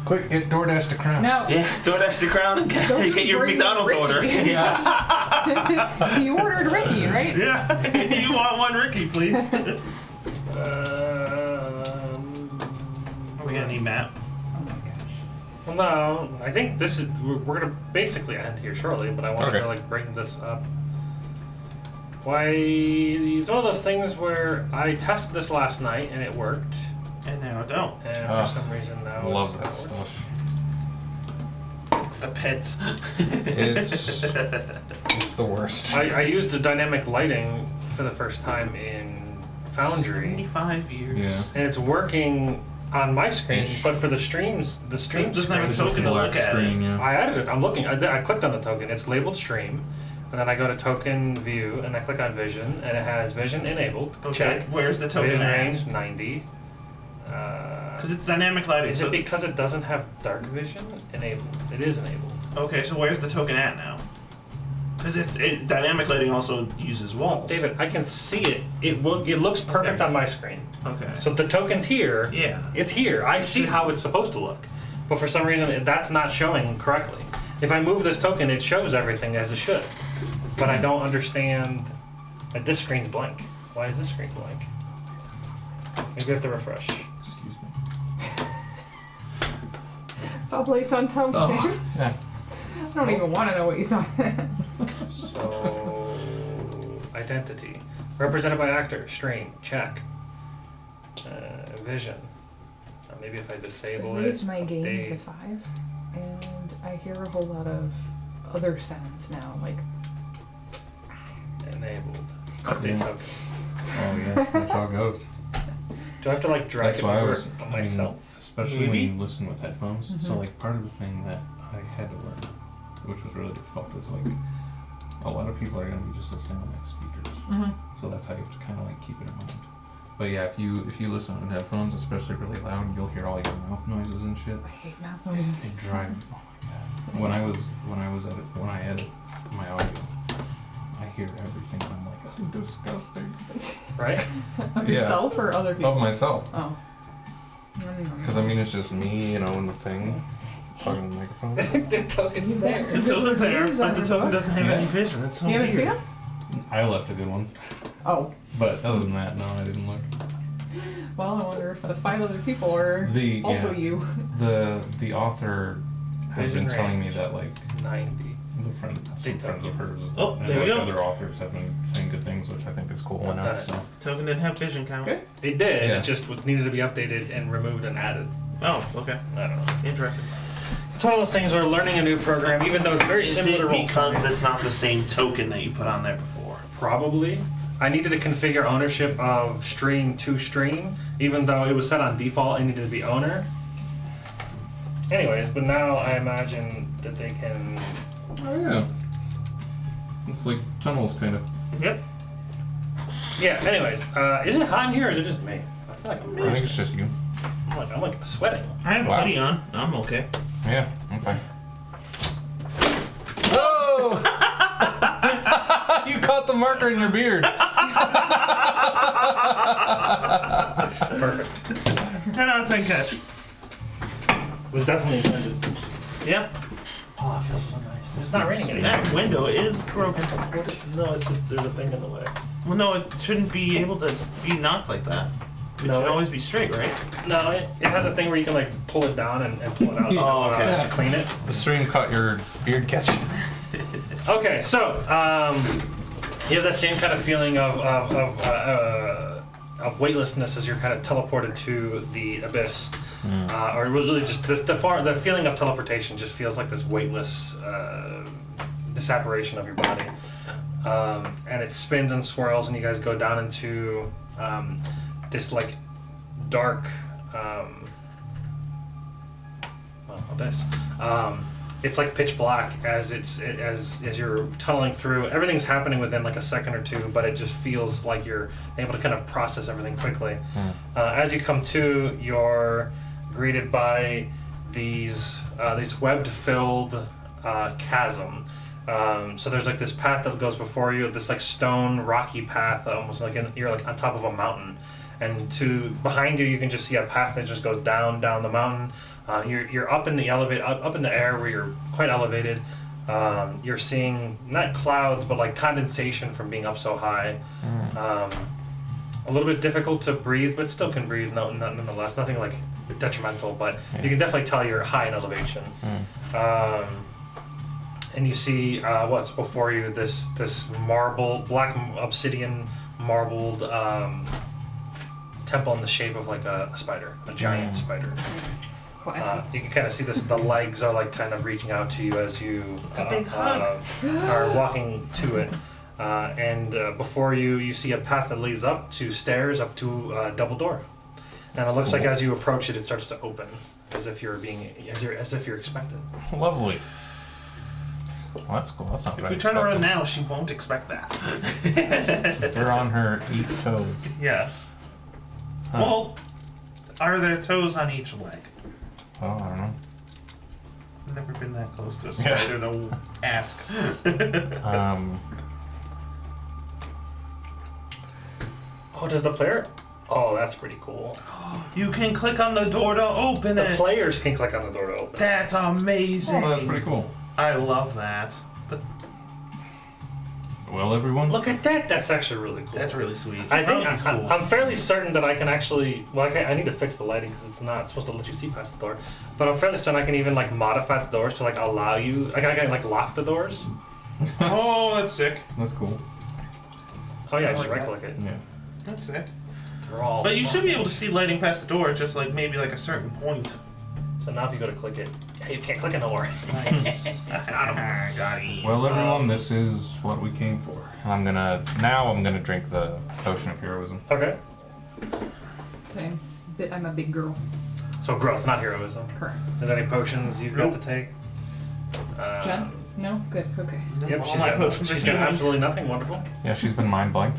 Quick, get DoorDash to crown. No. Yeah, DoorDash the crown and Don't get just your bring McDonald's Ricky. order. Yeah. You ordered Ricky, right? Yeah. You want one Ricky, please? Are we gonna need Matt? Oh my gosh. Well, no, I think this is. We're gonna basically end here shortly, but I wanted Okay. to like bring this up. Why? It's one of those things where I tested this last night and it worked, And now I don't. and Ah, for some reason now Love it's that not working. stuff. It's the pits. It's the worst. I used the dynamic lighting for the first time in Foundry, 75 years. and it's working on my screen, Ish. but for the streams, the stream Doesn't have a screen, token to look at. screen, yeah. I added it. I'm looking. I clicked on the token. It's labeled stream, and then I go to token view, and I click on vision, and it has vision enabled. Okay, Check. where's the token Vision at? range 90. Because it's dynamic lighting. Is so it because it doesn't have dark vision enabled? It is enabled. okay, so where's the token at now? Because dynamic lighting also uses walls. David, I can see it. It looks perfect Okay. on my screen. Okay. So the token's here. Yeah. It's here. I see how it's supposed to look, but for some reason that's not showing correctly. If I move this token, it shows everything as it should, but I don't understand. This screen's blank. Why is this screen blank? Maybe I have to refresh. Excuse me. Foul place on Tom's Oh, face. yeah. I don't even want to know what you thought. So, identity. Represented by actor, stream, check. Vision. Maybe if I So disable I it. raised my gain update. to 5, and I hear a whole lot of other sounds now, like Enabled. Update token. Oh yeah, that's how it goes. Do I have to like drag That's it why I over was. on myself? Especially Maybe. when you listen with headphones. So Mhm. like part of the thing that I had to learn, which was really difficult, is like a lot of people are gonna be just listening on like speakers. So that's how you have to kind of like keep it in mind. But yeah, if you listen on headphones, especially really loud, you'll hear all your mouth noises and shit. I hate mouth noises. They drive. Oh my god. When I edit my audio, I hear everything. And I'm like, oh, disgusting. Right? Of Yeah. yourself or other people? Of myself. Oh. Because I mean, it's just me, in the thing, talking in the microphone. The token's there. The token's there, but the token doesn't have any vision. It's so You haven't weird. seen him? I left a good one. Oh. But other than that, no, I didn't look. Well, I wonder if the 5 other people are also yeah. you. The author has Vision been telling me range. that like 90. some friends of hers Oh, and there like you go. other authors have been saying good things, which I think is cool Not enough. that. So Token didn't have vision count. Good. It did. Yeah. It just needed to be updated and removed and added. Oh, okay. I don't know. Interesting. It's one of those things where learning a new program, even though it's very Is similar it to because Roll20, that's not the same token that you put on there before? probably. I needed to configure ownership of stream to stream, even though it was set on default. I needed to be owner. Anyways, but now I imagine that they can. Oh yeah. Looks like tunnels, kind of. Yep. Yeah. Anyways, is it hot in here or is it just me? I feel like I'm. I think it's just you. I'm like sweating. I have Wow. a hoodie on. I'm okay. Yeah, I'm fine. Whoa! You caught the marker in your beard. Perfect. 10 out of 10 catch. Was definitely intended. Yep. Oh, it feels so nice. It's not raining anymore. That window is broken. No, it's just there's a thing in the way. Well, no, it shouldn't be able to be knocked like that. It No, should it- always be straight, right? No, it has a thing where you can like pull it down and pull it out Oh, okay. to clean it. The stream caught your beard catching. Okay, so you have that same kind of feeling of weightlessness as you're kind of teleported to the abyss, or it was really just the feeling of teleportation just feels like this weightless disapparition of your body, and it spins and swirls, and you guys go down into this like dark abyss. It's like pitch black as you're tunneling through. Everything's happening within like a second or two, but it just feels like you're able to kind of process everything quickly. As you come to, you're greeted by these webbed-filled chasm. So there's like this path that goes before you, this like stone rocky path, almost like you're like on top of a mountain. And behind you, you can just see a path that just goes down the mountain. You're up in the up in the air where you're quite elevated. You're seeing not clouds, but like condensation from being up so high. A little bit difficult to breathe, but still can breathe nonetheless. Nothing like detrimental, but you can definitely tell you're high in elevation. And you see what's before you, this black obsidian marbled temple in the shape of like a spider, a giant spider. Classy. You can kind of see this. The legs are like kind of reaching out to you as you It's a big hug. are walking to it. And before you, you see a path that leads up to stairs up to a double door. And it looks like as you approach it, it starts to open, as if you're expected. Lovely. Well, that's cool. That's not If bad. we turn around now, she won't expect that. They're on her 8 toes. Yes. Huh. Well, are there toes on each leg? Oh, I don't know. I've never been that close to a spider to ask. Oh, does the player? Oh, that's pretty cool. You can click on the door to open The it. players can click on the door to open. That's amazing. Oh, that's pretty cool. I love that. But Well, everyone. Look at that. That's actually really cool. that's really sweet. I think That was cool. I'm fairly certain that I can actually. Well, I need to fix the lighting because it's not supposed to let you see past the door. But I'm fairly certain I can even like modify the doors to like allow you. Like I can like lock the doors. Oh, that's sick. That's cool. Oh yeah, I just like right click it. Yeah. That's sick. They're all. But you should be able to see lighting past the door, just like maybe like a certain point. So now if you go to click it, yeah, you can't click it no more. Nice. Got him. Well, everyone, this is what we came for. I'm gonna drink the potion of heroism. Okay. Same. I'm a big girl. So growth, not heroism. Correct. Is there any potions you've got to take? Jen? No? Good. Okay. Yep, All she's my got, potions are she's got healing. absolutely nothing. Wonderful. Yeah, she's been mind blanked.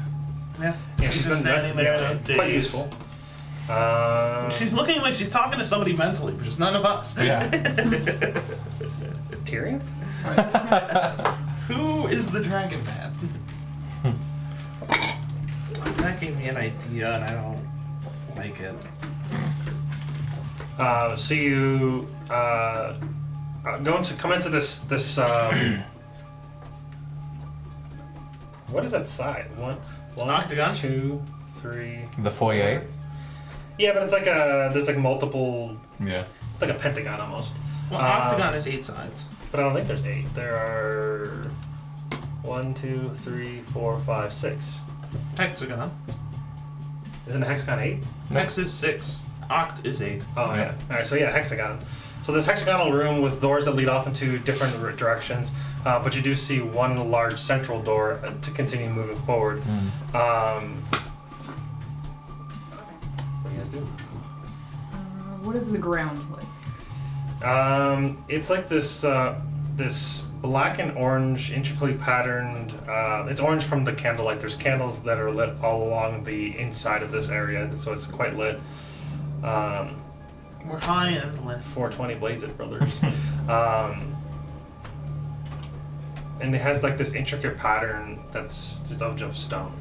Yeah. Yeah, she's been standing resting there. there It's quite days. useful. She's looking like she's talking to somebody mentally, but just none of us. Yeah. Tyrion? Who is the Dragon Man? That gave me an idea, and I don't like it. So you come into this what is that side? One, Octagon? 2, 3. The foyer. Yeah, but it's like there's like multiple, Yeah. like a pentagon almost. Well, Octagon is 8 sides. But I don't think there's 8. There are 1, 2, 3, 4, 5, 6. Hexagon. Isn't a hexagon 8? Hex is 6. Oct is 8. Oh yeah. All right. So yeah, hexagon. So this hexagonal room with doors that lead off into different directions, but you do see one large central door to continue moving forward. What do you guys do? What is the ground like? It's like this this black and orange, intricately patterned. It's orange from the candlelight. There's candles that are lit all along the inside of this area, so it's quite lit. We're high end lit. 420 Blaze It, brothers. And it has like this intricate pattern that's of stone.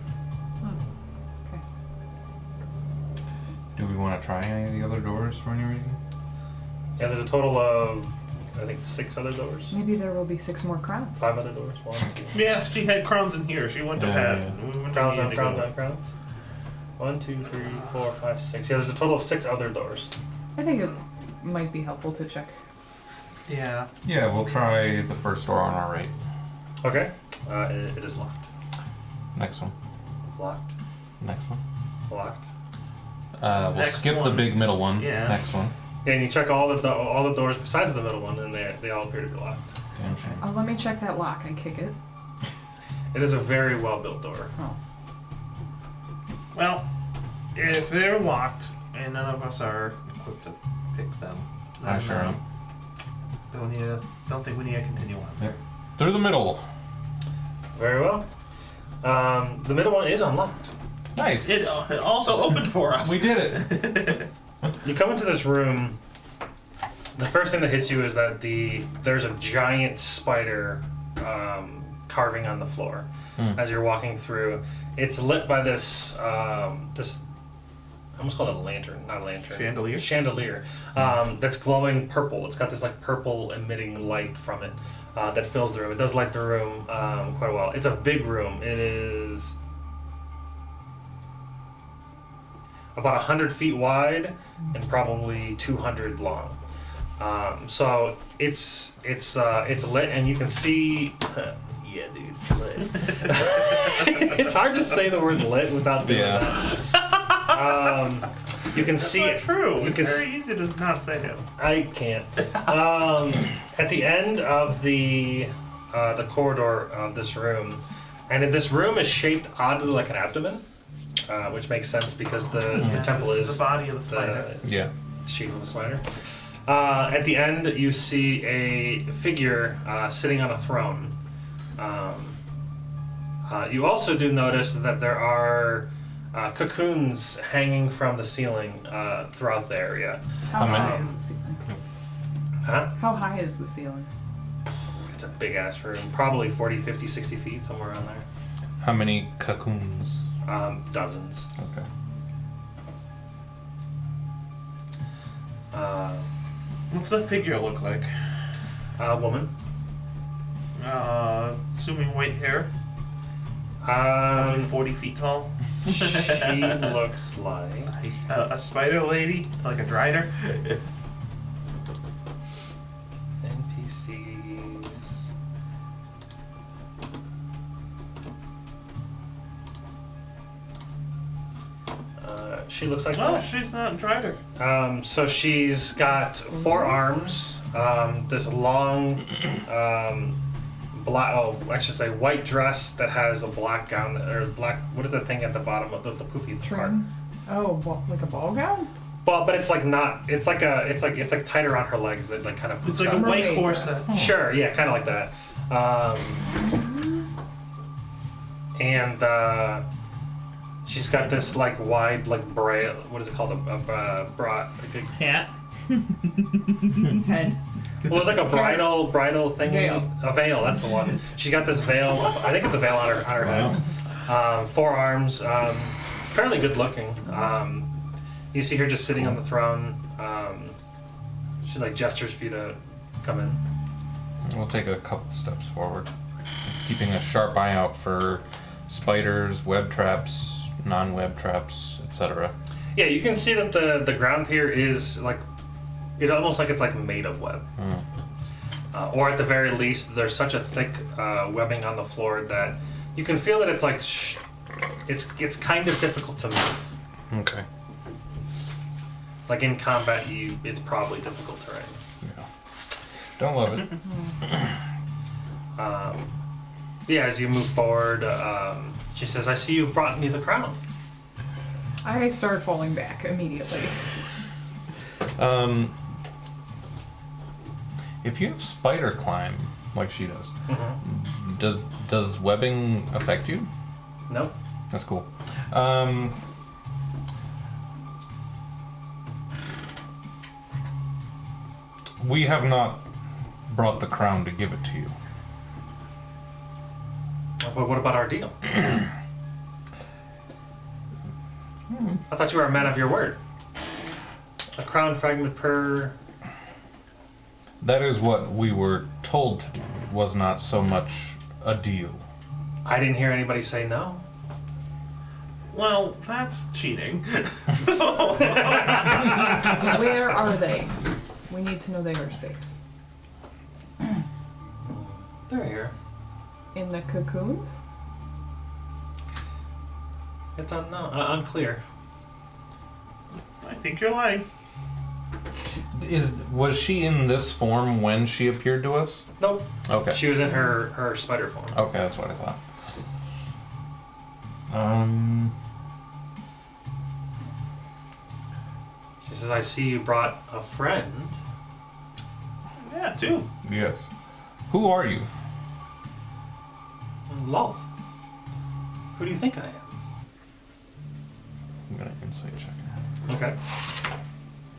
Okay. Do we want to try any of the other doors for any reason? Yeah, there's a total of, I think, 6 other doors. Maybe there will be 6 more crowns. 5 other doors. 1, 2. Yeah, she had crowns in here. She wouldn't have Yeah, had. yeah. We wouldn't Crowns have on needed to crowns go. on crowns. 1, 2, 3, 4, 5, 6. Yeah, there's a total of 6 other doors. I think it might be helpful to check. Yeah. Yeah, we'll try the first door on our right. Okay. It is locked. Next one. Locked. Next one. Locked. We'll Next skip the one. big middle one. Yes. Next one. Yeah, and you check all the doors besides the middle one, and they all appear to be locked. Damn shame. Let me check that lock and kick it. It is a very well built door. Oh. Well, if they're locked and none of us are equipped to pick them, I sure am. Don't think we need to continue on. Yep. Through the middle. Very well. The middle one is unlocked. Nice. It also opened for us. We did it. You come into this room. The first thing that hits you is that there's a giant spider carving on the floor as you're walking through. It's lit by this this. I almost call it a lantern, not a lantern. Chandelier? Chandelier. That's glowing purple. It's got this like purple emitting light from it that fills the room. It does light the room quite well. It's a big room. It is about 100 feet wide and probably 200 long. So it's lit, and you can see. Yeah, dude, it's lit. It's hard to say the word lit without doing that. You can That's see not it. true. You It's can very easy to not say it. I can't. At the end of the corridor of this room, and this room is shaped oddly like an abdomen, which makes sense because the Yes, temple this is the body of the spider. Yeah. shape of a spider. At the end, you see a figure sitting on a throne. You also do notice that there are cocoons hanging from the ceiling throughout the area. How many? high is the ceiling? Huh? How high is the ceiling? It's a big ass room, probably 40, 50, 60 feet, somewhere around there. How many cocoons? Dozens. Okay. What's the figure look like? Woman. Assuming white hair. Probably 40 feet tall. She looks like A spider lady, like a drider. NPCs. She looks like Oh, that. she's not drider. So she's got 4 arms, this long, black, I should say white dress that has a black gown, or black, what is that thing at the bottom of the poofy part? Trim? Oh, like a ball gown? Well, but it's like not, it's like tight around her legs that like kind of It's puts like a out. white Mermaid corset. dress. Sure, yeah, kind of like that. And she's got this like wide, like braid, what is it called? A broad, like Hat. Head. well, it's like a bridal thingy. Veil. A veil, that's the one. She's got this veil. I think it's a veil on her head. 4 arms, fairly good looking. You see her just sitting on the throne. She like gestures for you to come in. We'll take a couple steps forward, keeping a sharp eye out for spiders, web traps, non-web traps, etc. Yeah, you can see that the ground here is like, it almost like it's like made of web. Or at the very least, there's such a thick webbing on the floor that you can feel that it's like it's kind of difficult to move. Okay. Like in combat, it's probably difficult terrain. Yeah. Don't love it. Yeah, as you move forward, she says, I see you've brought me the crown. I start falling back immediately. If you have spider climb, like she does, Mm-hmm. does webbing affect you? Nope. That's cool. We have not brought the crown to give it to you. But what about our deal? I thought you were a man of your word. A crown fragment per... That is what we were told to do. It was not so much a deal. I didn't hear anybody say no. Well, that's cheating. Where are they? We need to know they are safe. They're here. In the cocoons? It's unclear. I think you're lying. Was she in this form when she appeared to us? Nope. Okay. She was in her spider form. Okay, that's what I thought. She says, I see you brought a friend. Yeah, two. Yes. Who are you? Loth. Who do you think I am? I'm gonna insight check. Okay.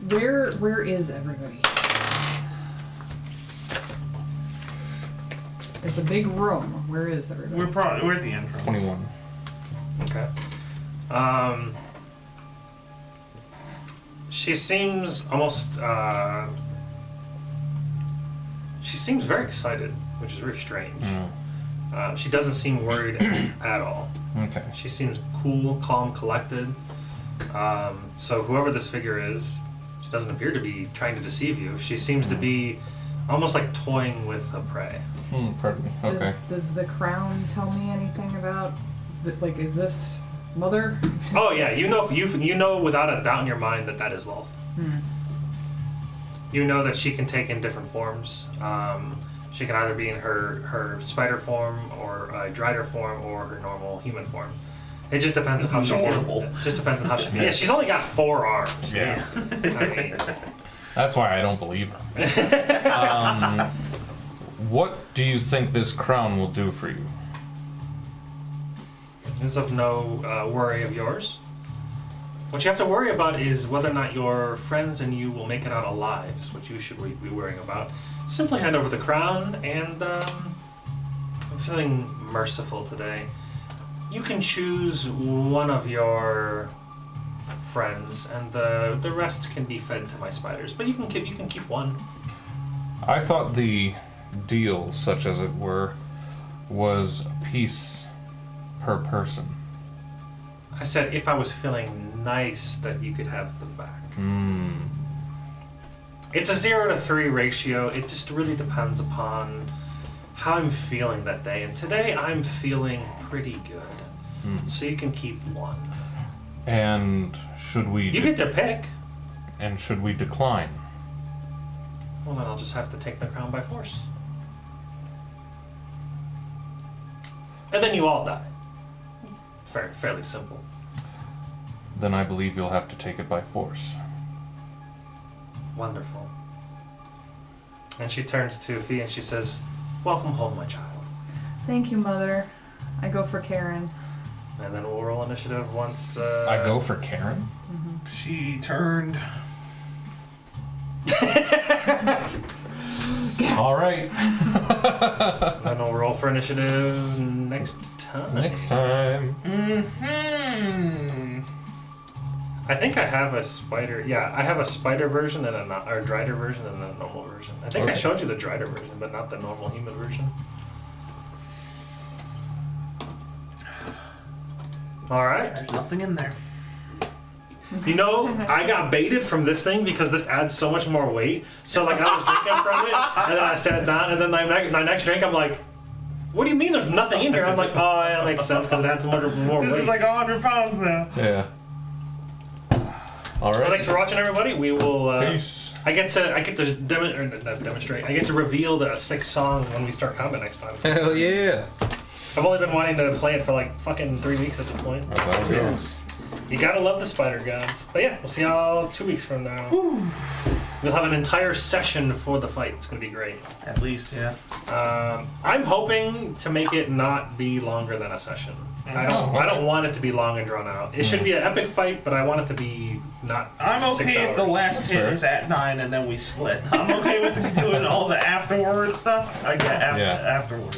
Where is everybody? It's a big room. Where is everybody? We're at the entrance. 21. Okay. She seems almost. She seems very excited, which is very strange. She doesn't seem worried at all. Okay. She seems cool, calm, collected. So whoever this figure is, she doesn't appear to be trying to deceive you. She seems to be almost like toying with a prey. Pardon me. Okay. Does the crown tell me anything about, like, is this mother? Oh yeah, you know without a doubt in your mind that is Loth. You know that she can take in different forms. She can either be in her spider form or a drider form or her normal human form. It just depends on how she feels. It just depends on how she feels. Yeah, she's only got 4 arms. Yeah. I mean, That's why I don't believe her. What do you think this crown will do for you? it's of no worry of yours. What you have to worry about is whether or not your friends and you will make it out alive. Is what you should be worrying about. Simply hand over the crown, and I'm feeling merciful today. You can choose one of your friends, and the rest can be fed to my spiders. But you can keep one. I thought the deal, such as it were, was a piece per person. I said if I was feeling nice, that you could have them back. It's a 0 to 3 ratio. It just really depends upon how I'm feeling that day. And today I'm feeling pretty good. So you can keep one. And should we? You get to pick. And should we decline? Well, then I'll just have to take the crown by force. And then you all die. Fairly simple. Then I believe you'll have to take it by force. Wonderful. And she turns to Fee and she says, welcome home, my child. Thank you, Mother. I go for Karen. And then we'll roll initiative once... I go for Karen? She turned. All right. And then we'll roll for initiative next time. Next time. I think I have a spider... Yeah, I have a spider version and a drider version and a normal version. I think I Okay. showed you the drider version, but not the normal human version. Alright. There's nothing in there. You know, I got baited from this thing because this adds so much more weight. So, like, I was drinking from it, and then I sat down, and then my next drink, I'm like, what do you mean there's nothing in here? I'm like, oh, yeah, that makes sense because it adds more weight. This is like 100 pounds now. Yeah. All Well, right. thanks for watching, everybody. We will Peace. I get to demonstrate. I get to reveal the 6 song when we start combat next time. Hell yeah. I've only been wanting to play it for like fucking 3 weeks at this point. That's how it goes. You gotta love the spider gods. But yeah, we'll see y'all 2 weeks from now. We'll have an entire session for the fight. It's gonna be great. At least, yeah. I'm hoping to make it not be longer than a session. I don't want it to be long and drawn out. It should be an epic fight, but I want it to be not. I'm 6 okay if the hours. last hit fair. is at 9 and then we split. I'm okay with doing all the afterward stuff. I get afterwards.